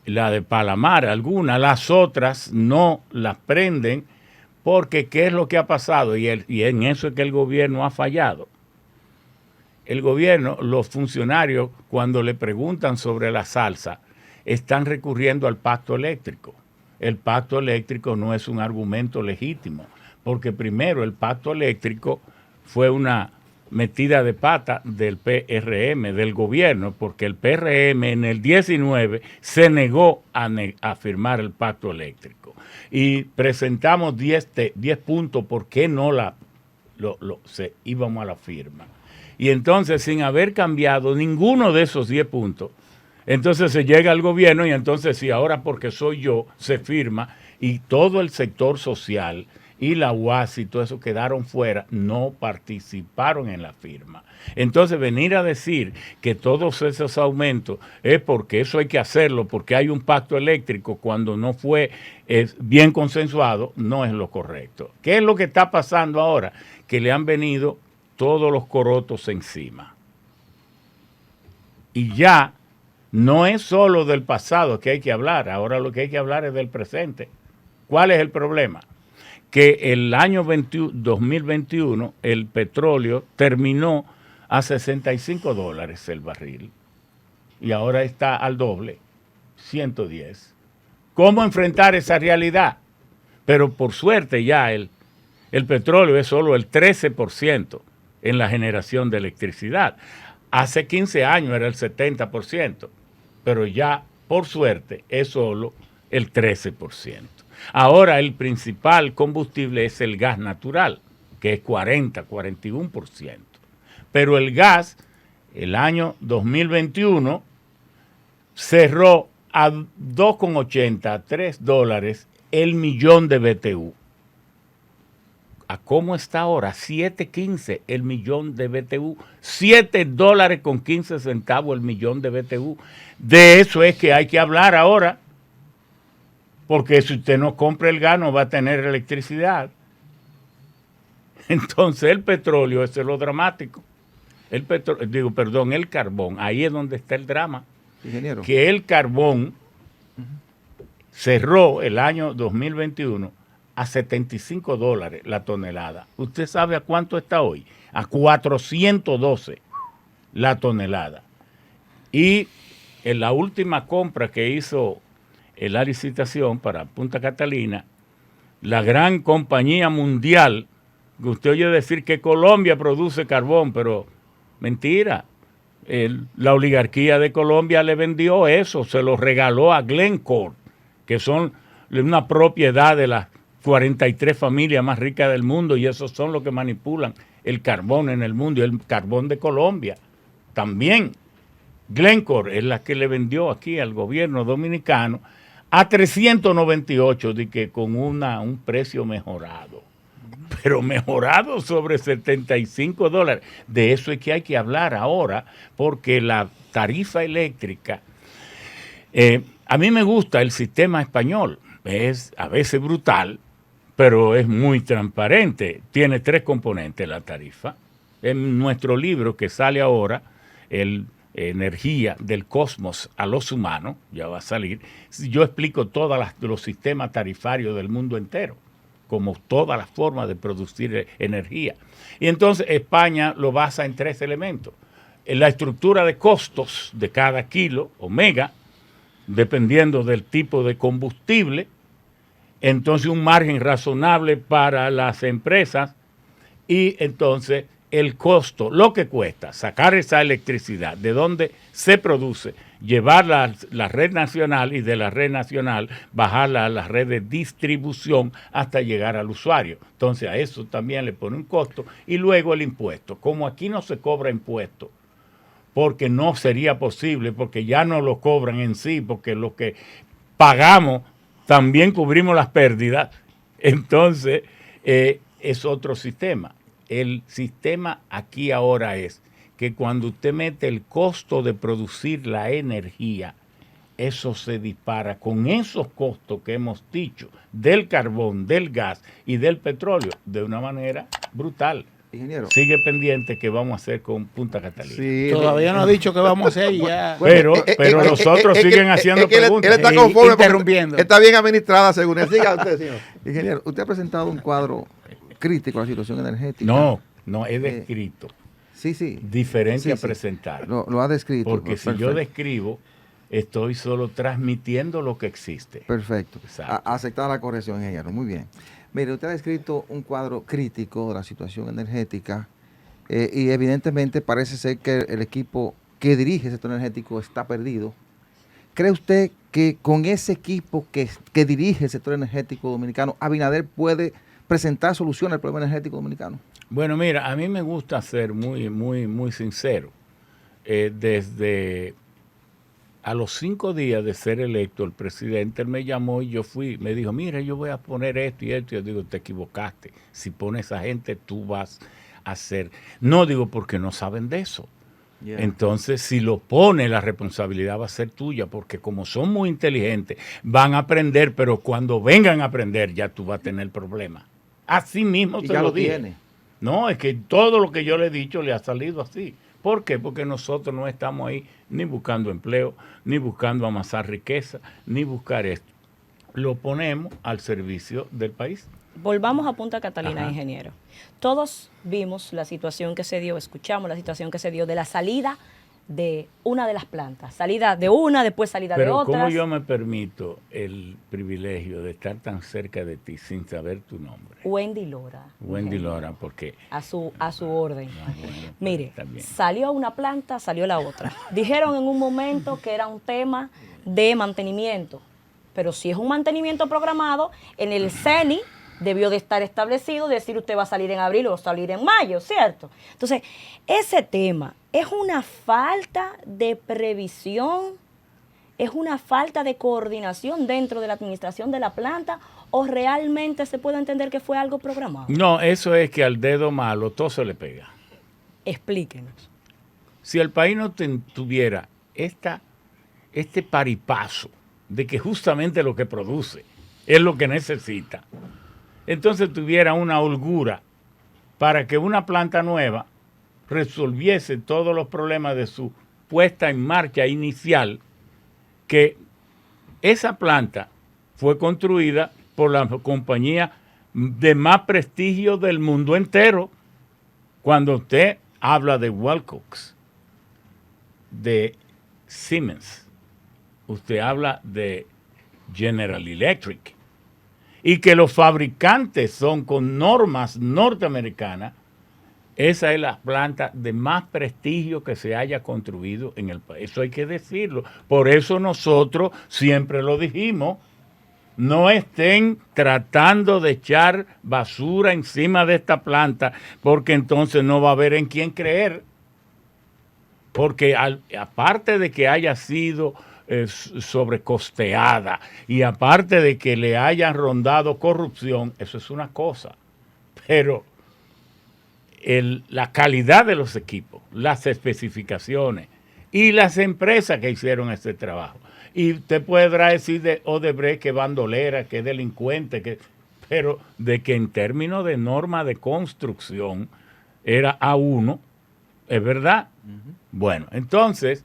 Speaker 3: la de Palamar algunas, las otras no las prenden porque ¿qué es lo que ha pasado? Y en eso es que el gobierno ha fallado. El gobierno, los funcionarios, cuando le preguntan sobre la salsa, están recurriendo al pacto eléctrico. El pacto eléctrico no es un argumento legítimo, porque primero el pacto eléctrico fue una metida de pata del PRM, del gobierno, porque el PRM en el 19 se negó a firmar el pacto eléctrico. Y presentamos 10 puntos por qué no íbamos a la firma. Y entonces, sin haber cambiado ninguno de esos 10 puntos, entonces se llega al gobierno y entonces, si ahora porque soy yo, se firma y todo el sector social y la UAS y todo eso quedaron fuera, no participaron en la firma. Entonces, venir a decir que todos esos aumentos es porque eso hay que hacerlo, porque hay un pacto eléctrico cuando no fue bien consensuado, no es lo correcto. ¿Qué es lo que está pasando ahora? Que le han venido todos los corotos encima. Y ya no es solo del pasado que hay que hablar, ahora lo que hay que hablar es del presente. ¿Cuál es el problema? Que el año 2021 el petróleo terminó a $65 el barril y ahora está al doble, 110. ¿Cómo enfrentar esa realidad? Pero por suerte ya el petróleo es solo el 13% en la generación de electricidad. Hace 15 años era el 70%, pero ya por suerte es solo el 13%. Ahora el principal combustible es el gas natural, que es 41%. Pero el gas, el año 2021, cerró a $2.80, a $3 el millón de BTU. ¿A cómo está ahora? 7.15 el millón de BTU, $7.15 el millón de BTU. De eso es que hay que hablar ahora, porque si usted no compra el gas no va a tener electricidad. Entonces el petróleo, eso es lo dramático. El carbón, ahí es donde está el drama.
Speaker 2: Ingeniero.
Speaker 3: Que el carbón cerró el año 2021 a $75 la tonelada. ¿Usted sabe a cuánto está hoy? A 412 la tonelada. Y en la última compra que hizo la licitación para Punta Catalina, la gran compañía mundial, que usted oye decir que Colombia produce carbón, pero mentira. La oligarquía de Colombia le vendió eso, se lo regaló a Glencore, que son una propiedad de las 43 familias más ricas del mundo, y esos son los que manipulan el carbón en el mundo, y el carbón de Colombia también. Glencore es la que le vendió aquí al gobierno dominicano a 398, de que con un precio mejorado, pero mejorado sobre $75. De eso es que hay que hablar ahora, porque la tarifa eléctrica, a mí me gusta el sistema español, es a veces brutal, pero es muy transparente. Tiene 3 componentes la tarifa. En nuestro libro que sale ahora, Energía del Cosmos a los Humanos, ya va a salir, yo explico todos los sistemas tarifarios del mundo entero, como todas las formas de producir energía. Y entonces España lo basa en 3 elementos. En la estructura de costos de cada kilo o mega, dependiendo del tipo de combustible, entonces un margen razonable para las empresas y entonces el costo, lo que cuesta sacar esa electricidad de donde se produce, llevarla a la red nacional y de la red nacional bajarla a la red de distribución hasta llegar al usuario. Entonces a eso también le pone un costo y luego el impuesto. Como aquí no se cobra impuesto, porque no sería posible, porque ya no lo cobran en sí, porque lo que pagamos también cubrimos las pérdidas, entonces es otro sistema. El sistema aquí ahora es que cuando usted mete el costo de producir la energía, eso se dispara con esos costos que hemos dicho del carbón, del gas y del petróleo de una manera brutal.
Speaker 7: Ingeniero.
Speaker 3: Sigue pendiente que vamos a hacer con Punta Catalina.
Speaker 2: Sí,
Speaker 4: Todavía no ha dicho qué vamos a hacer y ya.
Speaker 3: Pero los otros siguen haciendo preguntas.
Speaker 2: Él está conforme
Speaker 4: interrumpiendo.
Speaker 2: porque está bien administrada según él. Siga usted, señor.
Speaker 7: Ingeniero, usted ha presentado un cuadro crítico a la situación energética.
Speaker 3: No, he descrito.
Speaker 7: Sí.
Speaker 3: Diferente a
Speaker 7: Sí.
Speaker 3: presentar.
Speaker 7: Lo ha descrito.
Speaker 3: Porque si yo describo, estoy solo transmitiendo lo que existe.
Speaker 7: Perfecto.
Speaker 3: Exacto.
Speaker 7: Aceptada la corrección, ingeniero. Muy bien. Mire, usted ha descrito un cuadro crítico de la situación energética y evidentemente parece ser que el equipo que dirige el sector energético está perdido. ¿Cree usted que con ese equipo que dirige el sector energético dominicano, Abinader puede presentar soluciones al problema energético dominicano?
Speaker 3: Bueno, mira, a mí me gusta ser muy sincero. Desde a los 5 días de ser electo el presidente, él me llamó y yo fui, me dijo, mira, yo voy a poner esto y esto. Yo digo, te equivocaste. Si pones a gente, tú vas a hacer. No digo porque no saben de eso.
Speaker 7: Yeah.
Speaker 3: Entonces, si lo pone, la responsabilidad va a ser tuya, porque como son muy inteligentes, van a aprender, pero cuando vengan a aprender, ya tú vas a tener problemas. Así mismo
Speaker 7: Y
Speaker 3: se
Speaker 7: ya
Speaker 3: lo
Speaker 7: lo
Speaker 3: dije.
Speaker 7: tiene.
Speaker 3: No, es que todo lo que yo le he dicho le ha salido así. ¿Por qué? Porque nosotros no estamos ahí ni buscando empleo, ni buscando amasar riqueza, ni buscar esto. Lo ponemos al servicio del país.
Speaker 6: Volvamos a Punta Catalina,
Speaker 3: Ajá.
Speaker 6: ingeniero. Todos vimos la situación que se dio, escuchamos la situación que se dio de la salida de una de las plantas. Salida de una, después salida de
Speaker 3: Pero
Speaker 6: otras.
Speaker 3: ¿cómo yo me permito el privilegio de estar tan cerca de ti sin saber tu nombre?
Speaker 6: Wendy Lora.
Speaker 3: Wendy
Speaker 6: ingeniero.
Speaker 3: Lora, porque...
Speaker 6: A su orden.
Speaker 3: bueno,
Speaker 6: Mire,
Speaker 3: está bien.
Speaker 6: salió una planta, salió la otra. Dijeron en un momento que era un tema de mantenimiento, pero si es un mantenimiento programado, en el CENI debió de estar establecido, decir usted va a salir en abril o va a salir en mayo, ¿cierto? Entonces, ese tema es una falta de previsión, es una falta de coordinación dentro de la administración de la planta, o realmente se puede entender que fue algo programado.
Speaker 3: No, eso es que al dedo malo todo se le pega.
Speaker 6: Explíquenos.
Speaker 3: Si el país no tuviera este paripazo de que justamente lo que produce es lo que necesita, entonces tuviera una holgura para que una planta nueva resolviese todos los problemas de su puesta en marcha inicial, que esa planta fue construida por la compañía de más prestigio del mundo entero. Cuando usted habla de Wilcox, de Siemens, usted habla de General Electric, y que los fabricantes son con normas norteamericanas, esa es la planta de más prestigio que se haya construido en el país. Eso hay que decirlo. Por eso nosotros siempre lo dijimos, no estén tratando de echar basura encima de esta planta, porque entonces no va a haber en quién creer. Porque aparte de que haya sido sobrecosteada y aparte de que le hayan rondado corrupción, eso es una cosa. Pero la calidad de los equipos, las especificaciones y las empresas que hicieron este trabajo. Y usted podrá decir de Odebrecht que bandolera, que delincuente, pero de que en términos de norma de construcción era A1, es verdad. Bueno, entonces,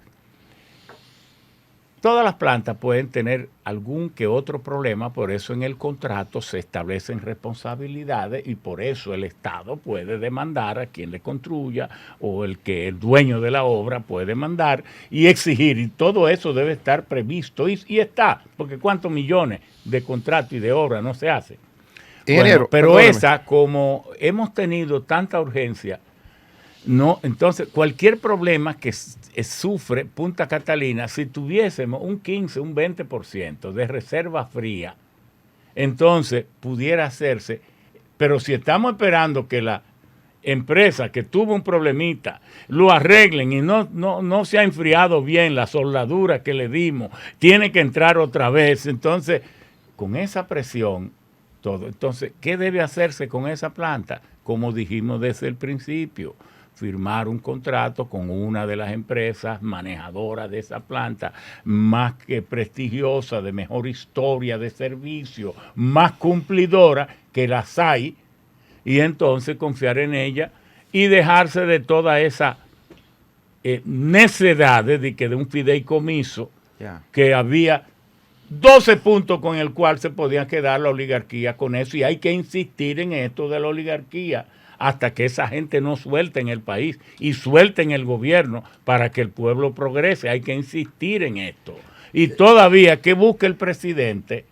Speaker 3: todas las plantas pueden tener algún que otro problema, por eso en el contrato se establecen responsabilidades y por eso el Estado puede demandar a quien le construya o el dueño de la obra puede demandar y exigir, y todo eso debe estar previsto y está, porque cuántos millones de contratos y de obras no se hacen.
Speaker 2: Ingeniero,
Speaker 3: Bueno, pero
Speaker 2: perdóneme.
Speaker 3: esa, como hemos tenido tanta urgencia, No, entonces, cualquier problema que sufre Punta Catalina, si tuviésemos un 15, un 20% de reserva fría, entonces pudiera hacerse, pero si estamos esperando que la empresa que tuvo un problemita lo arreglen y no se ha enfriado bien la soldadura que le dimos, tiene que entrar otra vez, entonces, con esa presión, todo. Entonces, ¿qué debe hacerse con esa planta? Como dijimos desde el principio, firmar un contrato con una de las empresas manejadoras de esa planta, más que prestigiosa, de mejor historia de servicio, más cumplidora que las hay, y entonces confiar en ella y dejarse de toda esa necedad de un fideicomiso que había 12 puntos con el cual se podía quedar la oligarquía con eso, y hay que insistir en esto de la oligarquía hasta que esa gente no suelte en el país y suelte en el gobierno para que el pueblo progrese. Hay que insistir en esto. Y todavía que busque el presidente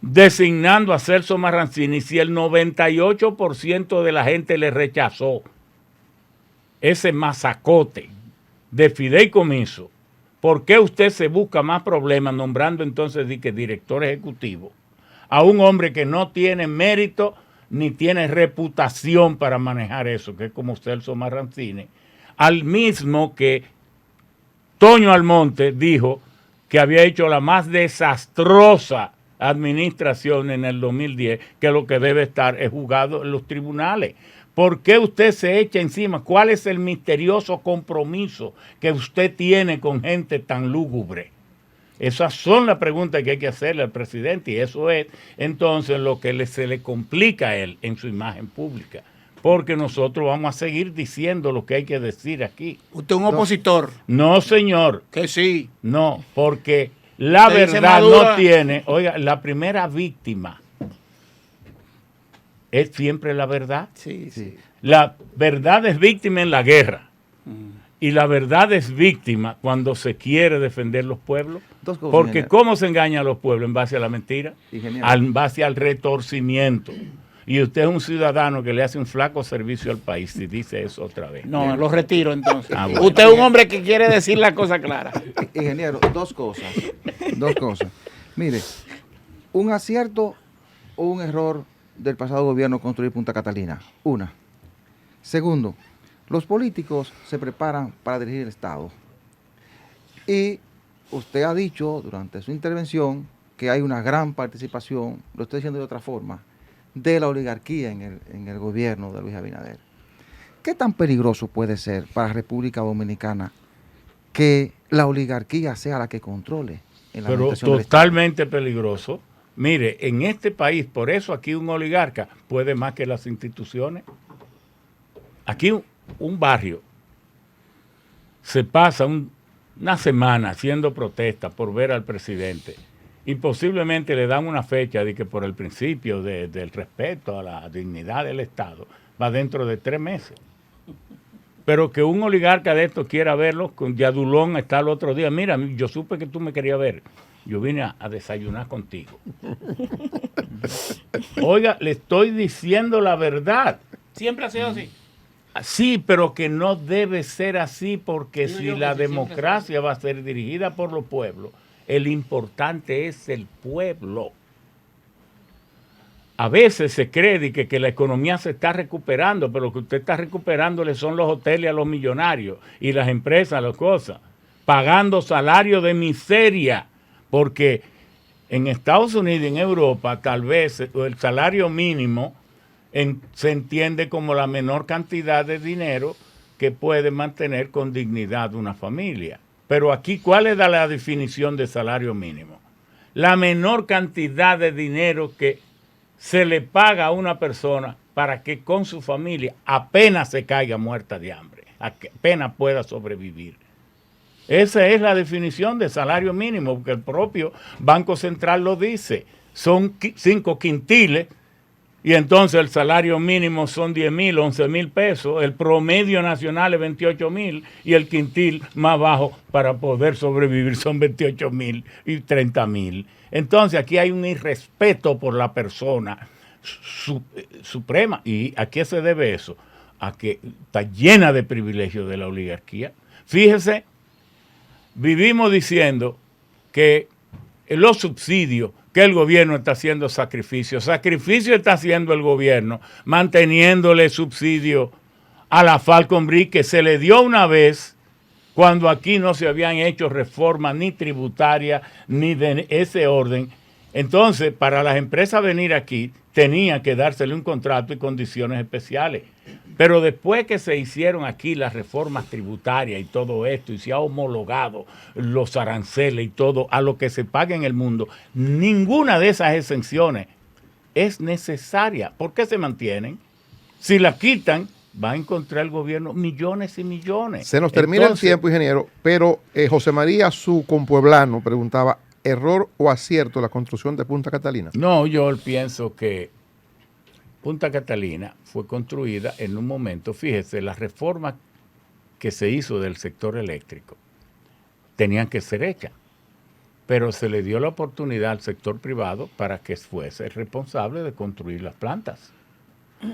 Speaker 3: designando a Celso Marrancini, si el 98% de la gente le rechazó ese masacote de fideicomiso, ¿por qué usted se busca más problemas nombrando entonces director ejecutivo a un hombre que no tiene mérito ni tiene reputación para manejar eso, que es como Celso Marrancini, al mismo que Toño Almonte dijo que había hecho la más desastrosa administración en el 2010, que lo que debe estar es juzgado en los tribunales? ¿Por qué usted se echa encima? ¿Cuál es el misterioso compromiso que usted tiene con gente tan lúgubre? Esas son las preguntas que hay que hacerle al presidente, y eso es entonces lo que se le complica a él en su imagen pública, porque nosotros vamos a seguir diciendo lo que hay que decir aquí.
Speaker 4: Usted es un opositor.
Speaker 3: No, señor.
Speaker 4: Que sí.
Speaker 3: No, porque la verdad no tiene, oiga, la primera víctima es siempre la verdad.
Speaker 4: Sí, sí.
Speaker 3: La verdad es víctima en la guerra. Y la verdad es víctima cuando se quiere defender los pueblos. Porque ¿cómo se engaña a los pueblos? En base a la mentira, en base al retorcimiento. Y usted es un ciudadano que le hace un flaco servicio al país si dice eso otra vez.
Speaker 4: No, lo retiro entonces.
Speaker 3: Bueno.
Speaker 4: Usted es un hombre que quiere decir la cosa clara.
Speaker 7: Ingeniero, dos cosas. Mire, un acierto o un error del pasado gobierno construir Punta Catalina. Una. Segundo, los políticos se preparan para dirigir el Estado. Y usted ha dicho durante su intervención que hay una gran participación, lo estoy diciendo de otra forma, de la oligarquía en el gobierno de Luis Abinader. ¿Qué tan peligroso puede ser para República Dominicana que la oligarquía sea la que controle en la administración del Estado?
Speaker 3: Totalmente peligroso. Mire, en este país, por eso aquí un oligarca puede más que las instituciones. Aquí un barrio se pasa una semana haciendo protestas por ver al presidente y posiblemente le dan una fecha de que por el principio del respeto a la dignidad del Estado va dentro de 3 meses. Pero que un oligarca de estos quiera verlo, con Yadulón está el otro día, mira, yo supe que tú me querías ver, yo vine a desayunar contigo. Oiga, le estoy diciendo la verdad.
Speaker 4: Siempre ha sido así.
Speaker 3: Sí, pero que no debe ser así, porque si la democracia va a ser dirigida por los pueblos, el importante es el pueblo. A veces se cree que la economía se está recuperando, pero lo que usted está recuperándole son los hoteles a los millonarios y las empresas, las cosas, pagando salarios de miseria, porque en Estados Unidos y en Europa tal vez el salario mínimo se entiende como la menor cantidad de dinero que puede mantener con dignidad una familia. Pero aquí, ¿cuál es la definición de salario mínimo? La menor cantidad de dinero que se le paga a una persona para que con su familia apenas se caiga muerta de hambre, apenas pueda sobrevivir. Esa es la definición de salario mínimo, porque el propio Banco Central lo dice. Son 5 quintiles. Y entonces el salario mínimo son 10,000, 11,000 pesos, el promedio nacional es 28,000 y el quintil más bajo para poder sobrevivir son 28,000 y 30,000. Entonces aquí hay un irrespeto por la persona suprema. ¿Y a qué se debe eso? a que está llena de privilegios de la oligarquía. Fíjese, vivimos diciendo que los subsidios, que el gobierno está haciendo sacrificio está haciendo el gobierno, manteniéndole subsidio a la Falcon Bridge, que se le dio una vez cuando aquí no se habían hecho reformas ni tributarias ni de ese orden. Entonces, para las empresas venir aquí, tenía que dársele un contrato y condiciones especiales. Pero después que se hicieron aquí las reformas tributarias y todo esto, y se ha homologado los aranceles y todo a lo que se paga en el mundo, ninguna de esas exenciones es necesaria. ¿Por qué se mantienen? Si la quitan, va a encontrar el gobierno millones y millones.
Speaker 2: Se nos termina el tiempo, ingeniero, pero José María, su compueblano, preguntaba, ¿error o acierto la construcción de Punta Catalina?
Speaker 3: No, yo pienso que Punta Catalina fue construida en un momento, fíjese, las reformas que se hizo del sector eléctrico tenían que ser hechas, pero se le dio la oportunidad al sector privado para que fuese el responsable de construir las plantas.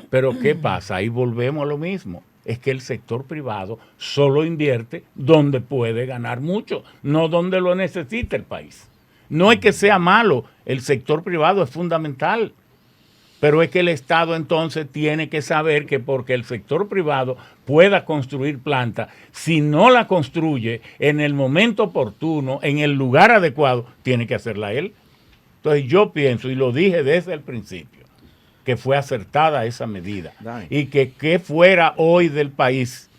Speaker 3: Pero ¿qué pasa? Ahí volvemos a lo mismo. Es que el sector privado solo invierte donde puede ganar mucho, no donde lo necesita el país. No es que sea malo, el sector privado es fundamental, pero es que el Estado entonces tiene que saber que porque el sector privado pueda construir plantas, si no la construye en el momento oportuno, en el lugar adecuado, tiene que hacerla él. Entonces yo pienso, y lo dije desde el principio, que fue acertada esa medida. Y que fuera hoy del país,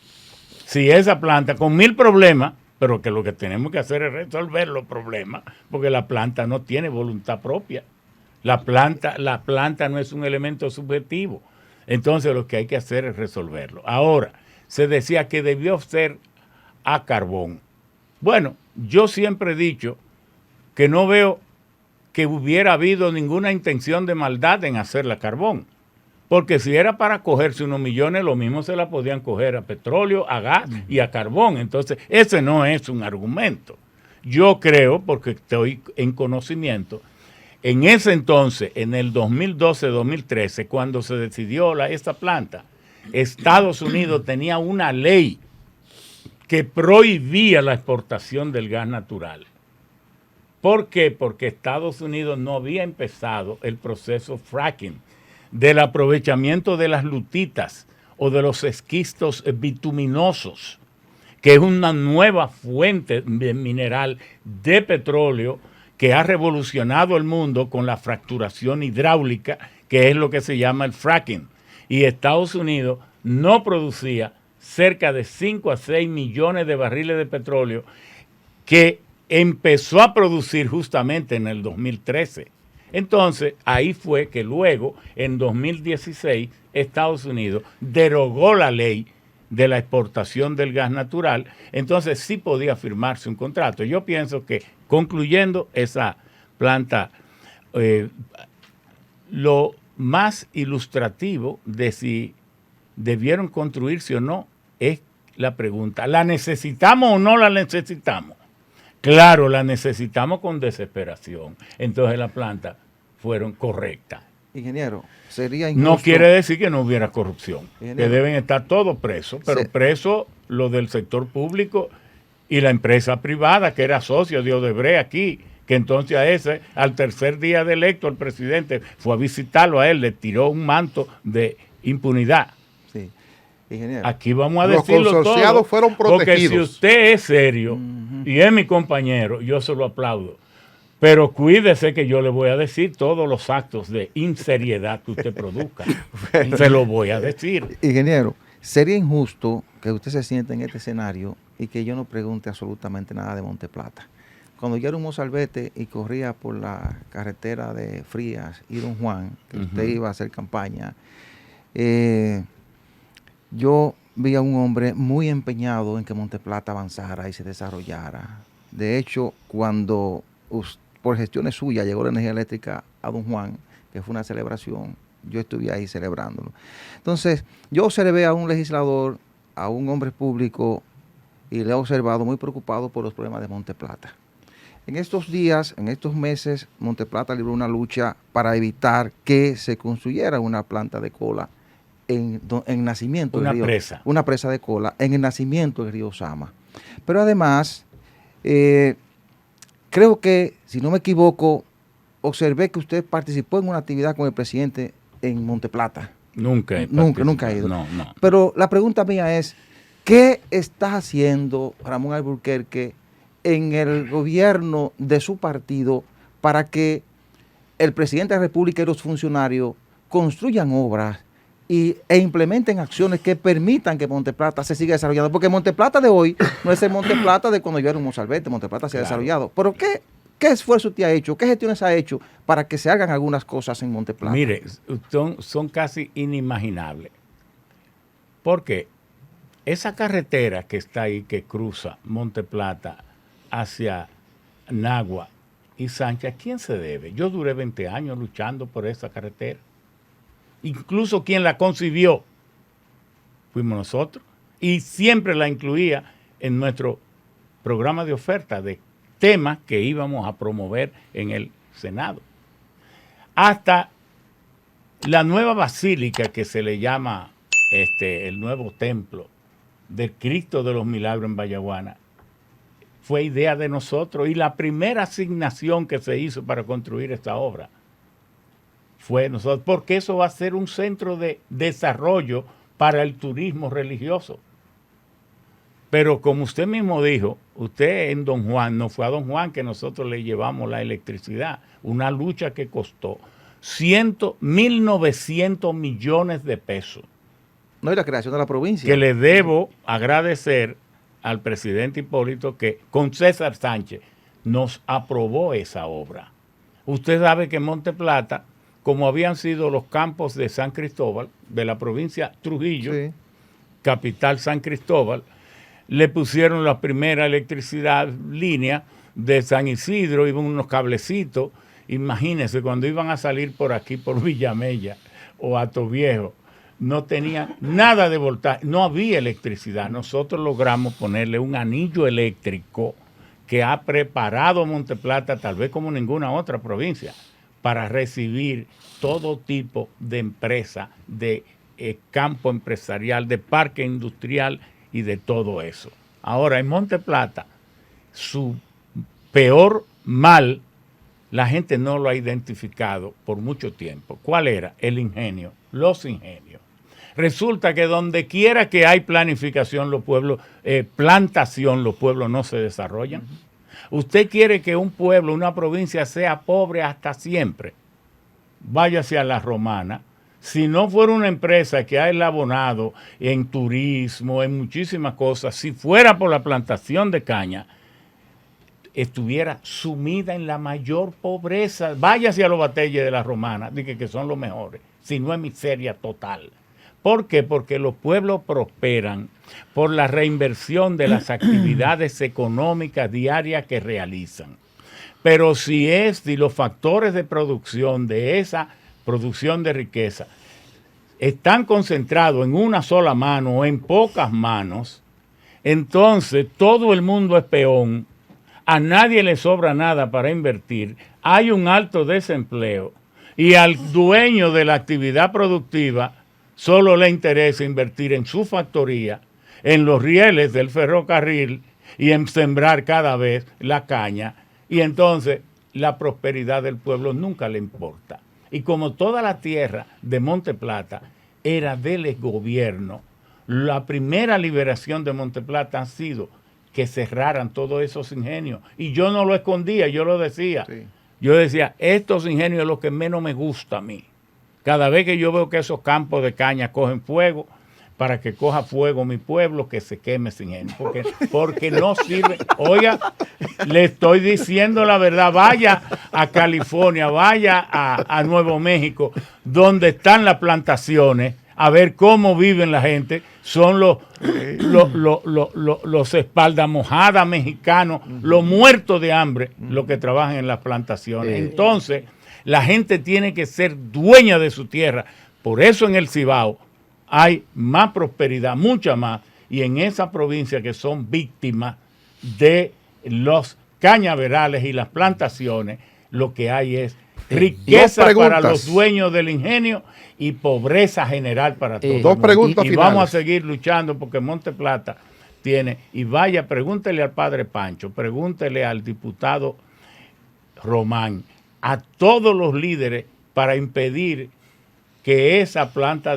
Speaker 3: si esa planta, con 1000 problemas, pero que lo que tenemos que hacer es resolver los problemas, porque la planta no tiene voluntad propia. La planta no es un elemento subjetivo. Entonces lo que hay que hacer es resolverlo. Ahora, se decía que debió ser a carbón. Bueno, yo siempre he dicho que no veo que hubiera habido ninguna intención de maldad en hacerla a carbón. Porque si era para cogerse unos millones, lo mismo se la podían coger a petróleo, a gas y a carbón. Entonces, ese no es un argumento. Yo creo, porque estoy en conocimiento, en ese entonces, en el 2012-2013, cuando se decidió esta planta, Estados Unidos tenía una ley que prohibía la exportación del gas natural. ¿Por qué? Porque Estados Unidos no había empezado el proceso fracking, del aprovechamiento de las lutitas o de los esquistos bituminosos, que es una nueva fuente mineral de petróleo que ha revolucionado el mundo con la fracturación hidráulica, que es lo que se llama el fracking. Y Estados Unidos no producía cerca de 5 a 6 millones de barriles de petróleo, que empezó a producir justamente en el 2013. Entonces, ahí fue que luego, en 2016, Estados Unidos derogó la ley de la exportación del gas natural, entonces sí podía firmarse un contrato. Yo pienso que, concluyendo esa planta, lo más ilustrativo de si debieron construirse o no es la pregunta, ¿la necesitamos o no la necesitamos? Claro, la necesitamos con desesperación. Entonces las plantas fueron correctas.
Speaker 7: Ingeniero, sería injusto.
Speaker 3: No quiere decir que no hubiera corrupción,
Speaker 7: Ingeniero,
Speaker 3: que deben estar todos presos, pero presos los del sector público y la empresa privada, que era socio de Odebrecht aquí, que entonces a ese, al tercer día de electo, el presidente fue a visitarlo a él, le tiró un manto de impunidad.
Speaker 7: Sí. Ingeniero.
Speaker 3: Aquí vamos a
Speaker 2: Los
Speaker 3: decirlo
Speaker 2: consorciados
Speaker 3: todo,
Speaker 2: fueron
Speaker 3: porque
Speaker 2: protegidos.
Speaker 3: si usted es serio y es mi compañero, yo se lo aplaudo. Pero cuídese que yo le voy a decir todos los actos de inseriedad que usted produzca. Se lo voy a decir.
Speaker 7: Ingeniero, sería injusto que usted se sienta en este escenario y que yo no pregunte absolutamente nada de Monteplata. Cuando yo era un mozalbete y corría por la carretera de Frías y Don Juan, que usted iba a hacer campaña, yo vi a un hombre muy empeñado en que Monteplata avanzara y se desarrollara. De hecho, cuando por gestiones suyas llegó la energía eléctrica a Don Juan, que fue una celebración, yo estuve ahí celebrándolo. Entonces, yo observé a un legislador, a un hombre público, y le he observado muy preocupado por los problemas de Monteplata. En estos días, en estos meses, Monteplata libró una lucha para evitar que se construyera una planta de cola en nacimiento
Speaker 3: Una
Speaker 7: del río,
Speaker 3: presa.
Speaker 7: una presa de cola, en el nacimiento del río Sama. Pero además, creo que, si no me equivoco, observé que usted participó en una actividad con el presidente en Monteplata.
Speaker 3: Nunca
Speaker 7: Nunca he ido.
Speaker 3: No.
Speaker 7: Pero la pregunta mía es, ¿qué está haciendo Ramón Alburquerque en el gobierno de su partido para que el presidente de la República y los funcionarios construyan obras e implementen acciones que permitan que Monteplata se siga desarrollando? Porque Monteplata de hoy no es el Monteplata de cuando yo era un mozalbete. Monteplata se ha desarrollado. Pero ¿qué esfuerzo te ha hecho? ¿Qué gestiones ha hecho para que se hagan algunas cosas en Monteplata?
Speaker 3: Mire, son casi inimaginables. Porque esa carretera que está ahí, que cruza Monteplata hacia Nagua y Sánchez, ¿a quién se debe? Yo duré 20 años luchando por esa carretera. Incluso quien la concibió fuimos nosotros. Y siempre la incluía en nuestro programa de oferta de temas que íbamos a promover en el Senado. Hasta la nueva basílica que se le llama el nuevo templo del Cristo de los Milagros en Vallaguana fue idea de nosotros, y la primera asignación que se hizo para construir esta obra fue nosotros, porque eso va a ser un centro de desarrollo para el turismo religioso. Pero como usted mismo dijo, usted en Don Juan, no fue a Don Juan que nosotros le llevamos la electricidad, una lucha que costó 1.900 millones de pesos.
Speaker 7: No, y la creación de la provincia.
Speaker 3: Que le debo agradecer al presidente Hipólito que con César Sánchez nos aprobó esa obra. Usted sabe que en Monteplata, como habían sido los campos de San Cristóbal, de la provincia Trujillo, sí, capital San Cristóbal, le pusieron la primera electricidad línea de San Isidro, iban unos cablecitos. Imagínense, cuando iban a salir por aquí, por Villamella o Hato Viejo, no tenían nada de voltaje, no había electricidad. Nosotros logramos ponerle un anillo eléctrico que ha preparado Monteplata, tal vez como ninguna otra provincia, para recibir todo tipo de empresa, de campo empresarial, de parque industrial y de todo eso. Ahora, en Monteplata, su peor mal, la gente no lo ha identificado por mucho tiempo. ¿Cuál era? El ingenio, los ingenios. Resulta que donde quiera que hay planificación, los pueblos, plantación, los pueblos no se desarrollan. Usted quiere que un pueblo, una provincia sea pobre hasta siempre. Váyase a La Romana. Si no fuera una empresa que ha elabonado en turismo, en muchísimas cosas, si fuera por la plantación de caña, estuviera sumida en la mayor pobreza. Váyase a los batalles de La Romana, dije que son los mejores, si no es miseria total. ¿Por qué? Porque los pueblos prosperan por la reinversión de las actividades económicas diarias que realizan. Pero si los factores de producción de esa producción de riqueza están concentrados en una sola mano o en pocas manos, entonces todo el mundo es peón, a nadie le sobra nada para invertir, hay un alto desempleo y al dueño de la actividad productiva solo le interesa invertir en su factoría, en los rieles del ferrocarril y en sembrar cada vez la caña, y entonces la prosperidad del pueblo nunca le importa. Y como toda la tierra de Monteplata era del gobierno, la primera liberación de Monteplata ha sido que cerraran todos esos ingenios. Y yo no lo escondía, yo lo decía. Sí. Yo decía, estos ingenios es lo que menos me gusta a mí. Cada vez que yo veo que esos campos de caña cogen fuego, para que coja fuego mi pueblo, que se queme ese ingenio. Porque no sirve. Oiga, le estoy diciendo la verdad. Vaya a California, vaya a Nuevo México, donde están las plantaciones, a ver cómo viven la gente. Son los espaldas mojadas mexicanos, los muertos de hambre, los que trabajan en las plantaciones. Entonces, la gente tiene que ser dueña de su tierra. Por eso en el Cibao hay más prosperidad, mucha más, y en esa provincia que son víctimas de los cañaverales y las plantaciones, lo que hay es riqueza
Speaker 2: Dos
Speaker 3: para
Speaker 2: preguntas.
Speaker 3: los dueños del ingenio y pobreza general para todos.
Speaker 2: Dos preguntas
Speaker 3: y
Speaker 2: finales.
Speaker 3: vamos a seguir luchando porque Monte Plata tiene, y vaya, pregúntele al padre Pancho, pregúntele al diputado Román, a todos los líderes para impedir que esa planta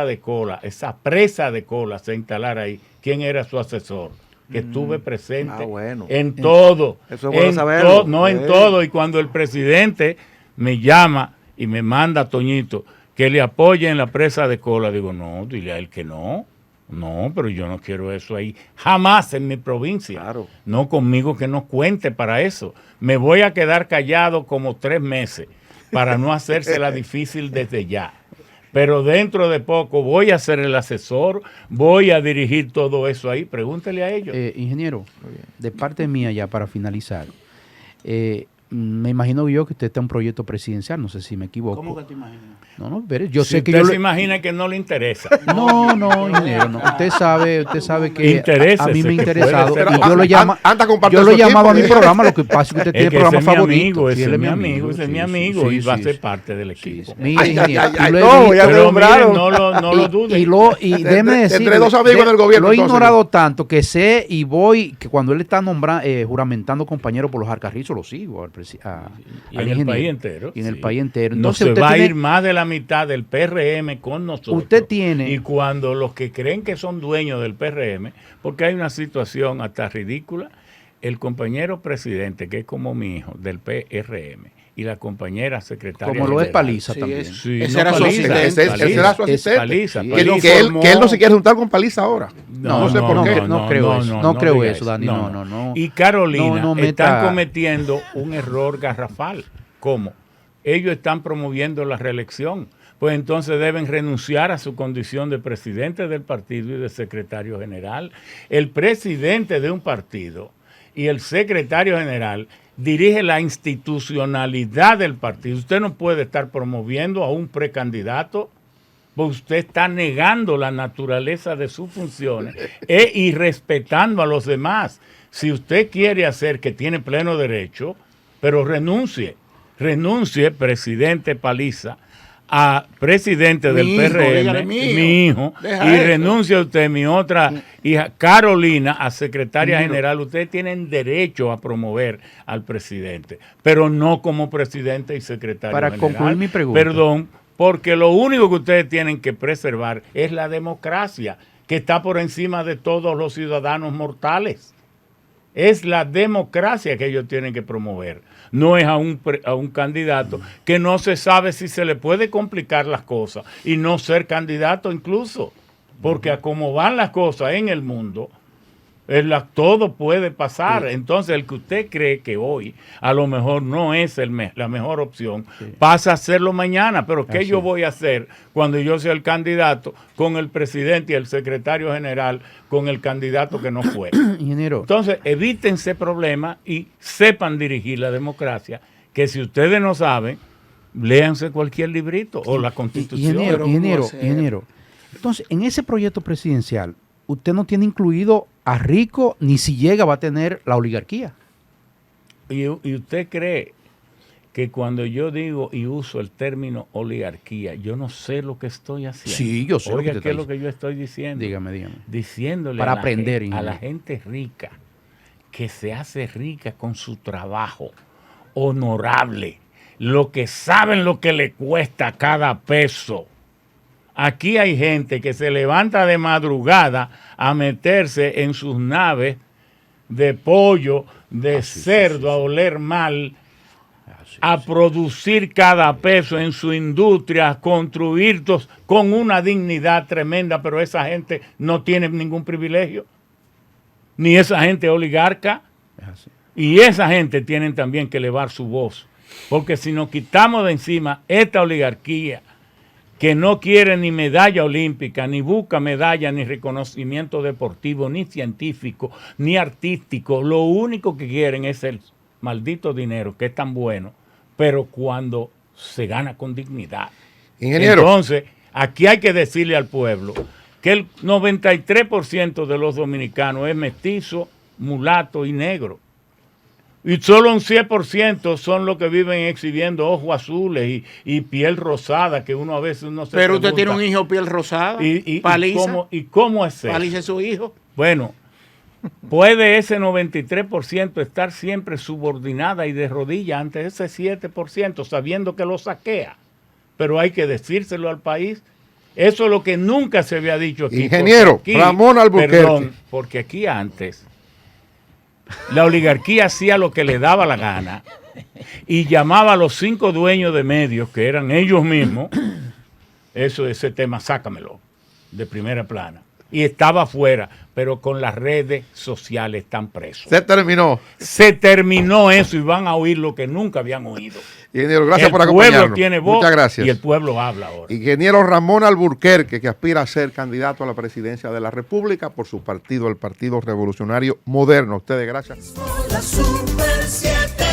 Speaker 3: de cola, esa presa de cola se instalara ahí. ¿Quién era su asesor? Que estuve presente
Speaker 7: bueno.
Speaker 3: en todo.
Speaker 7: Eso es bueno
Speaker 3: en
Speaker 7: saberlo.
Speaker 3: no en todo. Y cuando el presidente me llama y me manda a Toñito que le apoye en la presa de cola, digo, no, dile a él que no. No, pero yo no quiero eso ahí. Jamás en mi provincia.
Speaker 7: Claro.
Speaker 3: No conmigo, que no cuente para eso. Me voy a quedar callado como 3 meses para no hacérsela difícil desde ya. Pero dentro de poco voy a ser el asesor, voy a dirigir todo eso ahí. Pregúntele a ellos.
Speaker 5: Ingeniero, de parte mía ya para finalizar, me imagino yo que usted está en un proyecto presidencial, no sé si me equivoco.
Speaker 4: ¿Cómo que te imaginas?
Speaker 5: No, pero yo
Speaker 3: Si
Speaker 5: sé que
Speaker 3: usted
Speaker 5: yo...
Speaker 3: se imagina que no le interesa.
Speaker 5: No, ingeniero, no. Usted sabe que
Speaker 3: Interésese,
Speaker 5: a mí me ha
Speaker 3: que
Speaker 5: interesado.
Speaker 3: puede
Speaker 5: Y
Speaker 3: ser.
Speaker 5: yo lo llamo,
Speaker 2: Anda compartiendo
Speaker 5: yo lo
Speaker 2: su
Speaker 5: llamaba a mi
Speaker 2: tiempo.
Speaker 5: programa, lo que pasa es que usted tiene
Speaker 3: Es que
Speaker 5: programa
Speaker 3: ese es mi
Speaker 5: favorito.
Speaker 3: amigo,
Speaker 5: Sí,
Speaker 3: ese
Speaker 5: él
Speaker 3: es mi amigo, ese es mi amigo y va a ser
Speaker 5: sí.
Speaker 3: parte del equipo.
Speaker 5: Mire, ingeniero,
Speaker 2: ay,
Speaker 5: y lo he
Speaker 7: no,
Speaker 5: visto-
Speaker 7: ya
Speaker 3: Pero
Speaker 7: nombraron.
Speaker 3: miren, no lo duden.
Speaker 5: Y déjeme decir,
Speaker 2: Tendré dos amigos en el gobierno,
Speaker 5: lo he
Speaker 2: entonces.
Speaker 5: ignorado tanto que sé y voy, que cuando él está juramentando compañeros por los Alcarrizos, lo sigo
Speaker 3: Y
Speaker 5: al
Speaker 3: en el
Speaker 5: ingeniero.
Speaker 3: país entero.
Speaker 5: Y en el
Speaker 3: sí.
Speaker 5: país entero.
Speaker 3: No
Speaker 5: Entonces,
Speaker 3: se
Speaker 5: usted
Speaker 3: va a
Speaker 5: tiene-
Speaker 3: ir más de la mitad del PRM con nosotros.
Speaker 5: Usted tiene-
Speaker 3: Y cuando los que creen que son dueños del PRM, porque hay una situación hasta ridícula, el compañero presidente, que es como mi hijo, del PRM, y la compañera secretaria
Speaker 5: como lo es
Speaker 3: general.
Speaker 5: Paliza
Speaker 4: Sí,
Speaker 5: también.
Speaker 4: es-
Speaker 3: Sí,
Speaker 4: Ese
Speaker 3: no,
Speaker 4: era su
Speaker 3: Paliza,
Speaker 4: asistente.
Speaker 2: Ese será su
Speaker 3: es
Speaker 2: asistente.
Speaker 3: Paliza,
Speaker 5: Sí.
Speaker 2: Que,
Speaker 3: Paliza.
Speaker 2: que él no se quiere juntar con Paliza ahora. No sé por qué.
Speaker 5: No creo eso. No creo
Speaker 3: diga
Speaker 5: eso, Dani. No.
Speaker 3: Y Carolina
Speaker 5: No meta-
Speaker 3: están cometiendo un error garrafal. ¿Cómo? Ellos están promoviendo la reelección. Pues entonces deben renunciar a su condición de presidente del partido y de secretario general. El presidente de un partido y el secretario general dirige la institucionalidad del partido. Usted no puede estar promoviendo a un precandidato, pues usted está negando la naturaleza de sus funciones e irrespetando a los demás. Si usted quiere hacer, que tiene pleno derecho, pero renuncie, presidente Paliza, a presidente del
Speaker 4: Mi hijo,
Speaker 3: PRM,
Speaker 4: dígale,
Speaker 3: mi hijo,
Speaker 4: deja
Speaker 3: y
Speaker 4: eso.
Speaker 3: renuncia usted, mi otra hija, Carolina, a secretaria general. Ustedes tienen derecho a promover al presidente, pero no como presidente y secretario
Speaker 5: Para
Speaker 3: general.
Speaker 5: concluir mi pregunta.
Speaker 3: Perdón, porque lo único que ustedes tienen que preservar es la democracia, que está por encima de todos los ciudadanos mortales. Es la democracia que ellos tienen que promover. No es a un candidato que no se sabe si se le puede complicar las cosas y no ser candidato incluso. Porque a cómo van las cosas en el mundo, todo puede pasar. Entonces, el que usted cree que hoy a lo mejor no es la mejor opción, pasa a hacerlo mañana. Pero ¿qué yo voy a hacer cuando yo sea el candidato con el presidente y el secretario general con el candidato que no fue?
Speaker 5: Ingeniero,
Speaker 3: Entonces, evítense problemas y sepan dirigir la democracia, que si ustedes no saben, léanse cualquier librito o la Constitución.
Speaker 5: ingeniero. Entonces, en ese proyecto presidencial, usted no tiene incluido a Rico, ni si llega va a tener la oligarquía.
Speaker 3: Y usted cree que cuando yo digo y uso el término oligarquía, yo no sé lo que estoy haciendo.
Speaker 5: Sí, yo sé lo que
Speaker 3: Oiga,
Speaker 5: usted
Speaker 3: ¿qué
Speaker 5: está
Speaker 3: es lo que yo estoy diciendo?
Speaker 5: Dígame.
Speaker 3: Diciéndole
Speaker 5: Para
Speaker 3: a la
Speaker 5: aprender,
Speaker 3: gente, a la
Speaker 5: ingeniero.
Speaker 3: gente rica, que se hace rica con su trabajo honorable, lo que saben lo que le cuesta cada peso. Aquí hay gente que se levanta de madrugada a meterse en sus naves de pollo, de cerdo, a oler mal, a producir cada peso en su industria, a construir con una dignidad tremenda, pero esa gente no tiene ningún privilegio, ni esa gente oligarca, y esa gente tienen también que elevar su voz, porque si nos quitamos de encima esta oligarquía, que no quiere ni medalla olímpica, ni busca medalla, ni reconocimiento deportivo, ni científico, ni artístico. Lo único que quieren es el maldito dinero, que es tan bueno, pero cuando se gana con dignidad.
Speaker 2: Ingeniero.
Speaker 3: Entonces, aquí hay que decirle al pueblo que el 93% de los dominicanos es mestizo, mulato y negro. Y solo un 100% son los que viven exhibiendo ojos azules y piel rosada, que uno a veces no se
Speaker 4: Pero usted
Speaker 3: pregunta,
Speaker 4: tiene un hijo piel rosada, paliza.
Speaker 3: ¿Y cómo es eso?
Speaker 4: Paliza es su hijo.
Speaker 3: Bueno, puede ese 93% estar siempre subordinada y de rodillas ante ese 7%, sabiendo que lo saquea. Pero hay que decírselo al país. Eso es lo que nunca se había dicho aquí.
Speaker 2: Ingeniero
Speaker 3: aquí,
Speaker 2: Ramón Alburquerque.
Speaker 3: Perdón, porque aquí antes la oligarquía hacía lo que le daba la gana y llamaba a los 5 dueños de medios, que eran ellos mismos. Ese tema, sácamelo de primera plana. Y estaba afuera, pero con las redes sociales están presos.
Speaker 2: Se terminó.
Speaker 3: Se terminó eso y van a oír lo que nunca habían oído.
Speaker 2: Ingeniero, gracias por
Speaker 3: El pueblo
Speaker 2: acompañarnos.
Speaker 3: tiene voz.
Speaker 2: Muchas gracias.
Speaker 3: Y el pueblo habla ahora.
Speaker 2: Ingeniero Ramón Alburquerque, que aspira a ser candidato a la presidencia de la República por su partido, el Partido Revolucionario Moderno. A ustedes, gracias.
Speaker 1: La Super 7.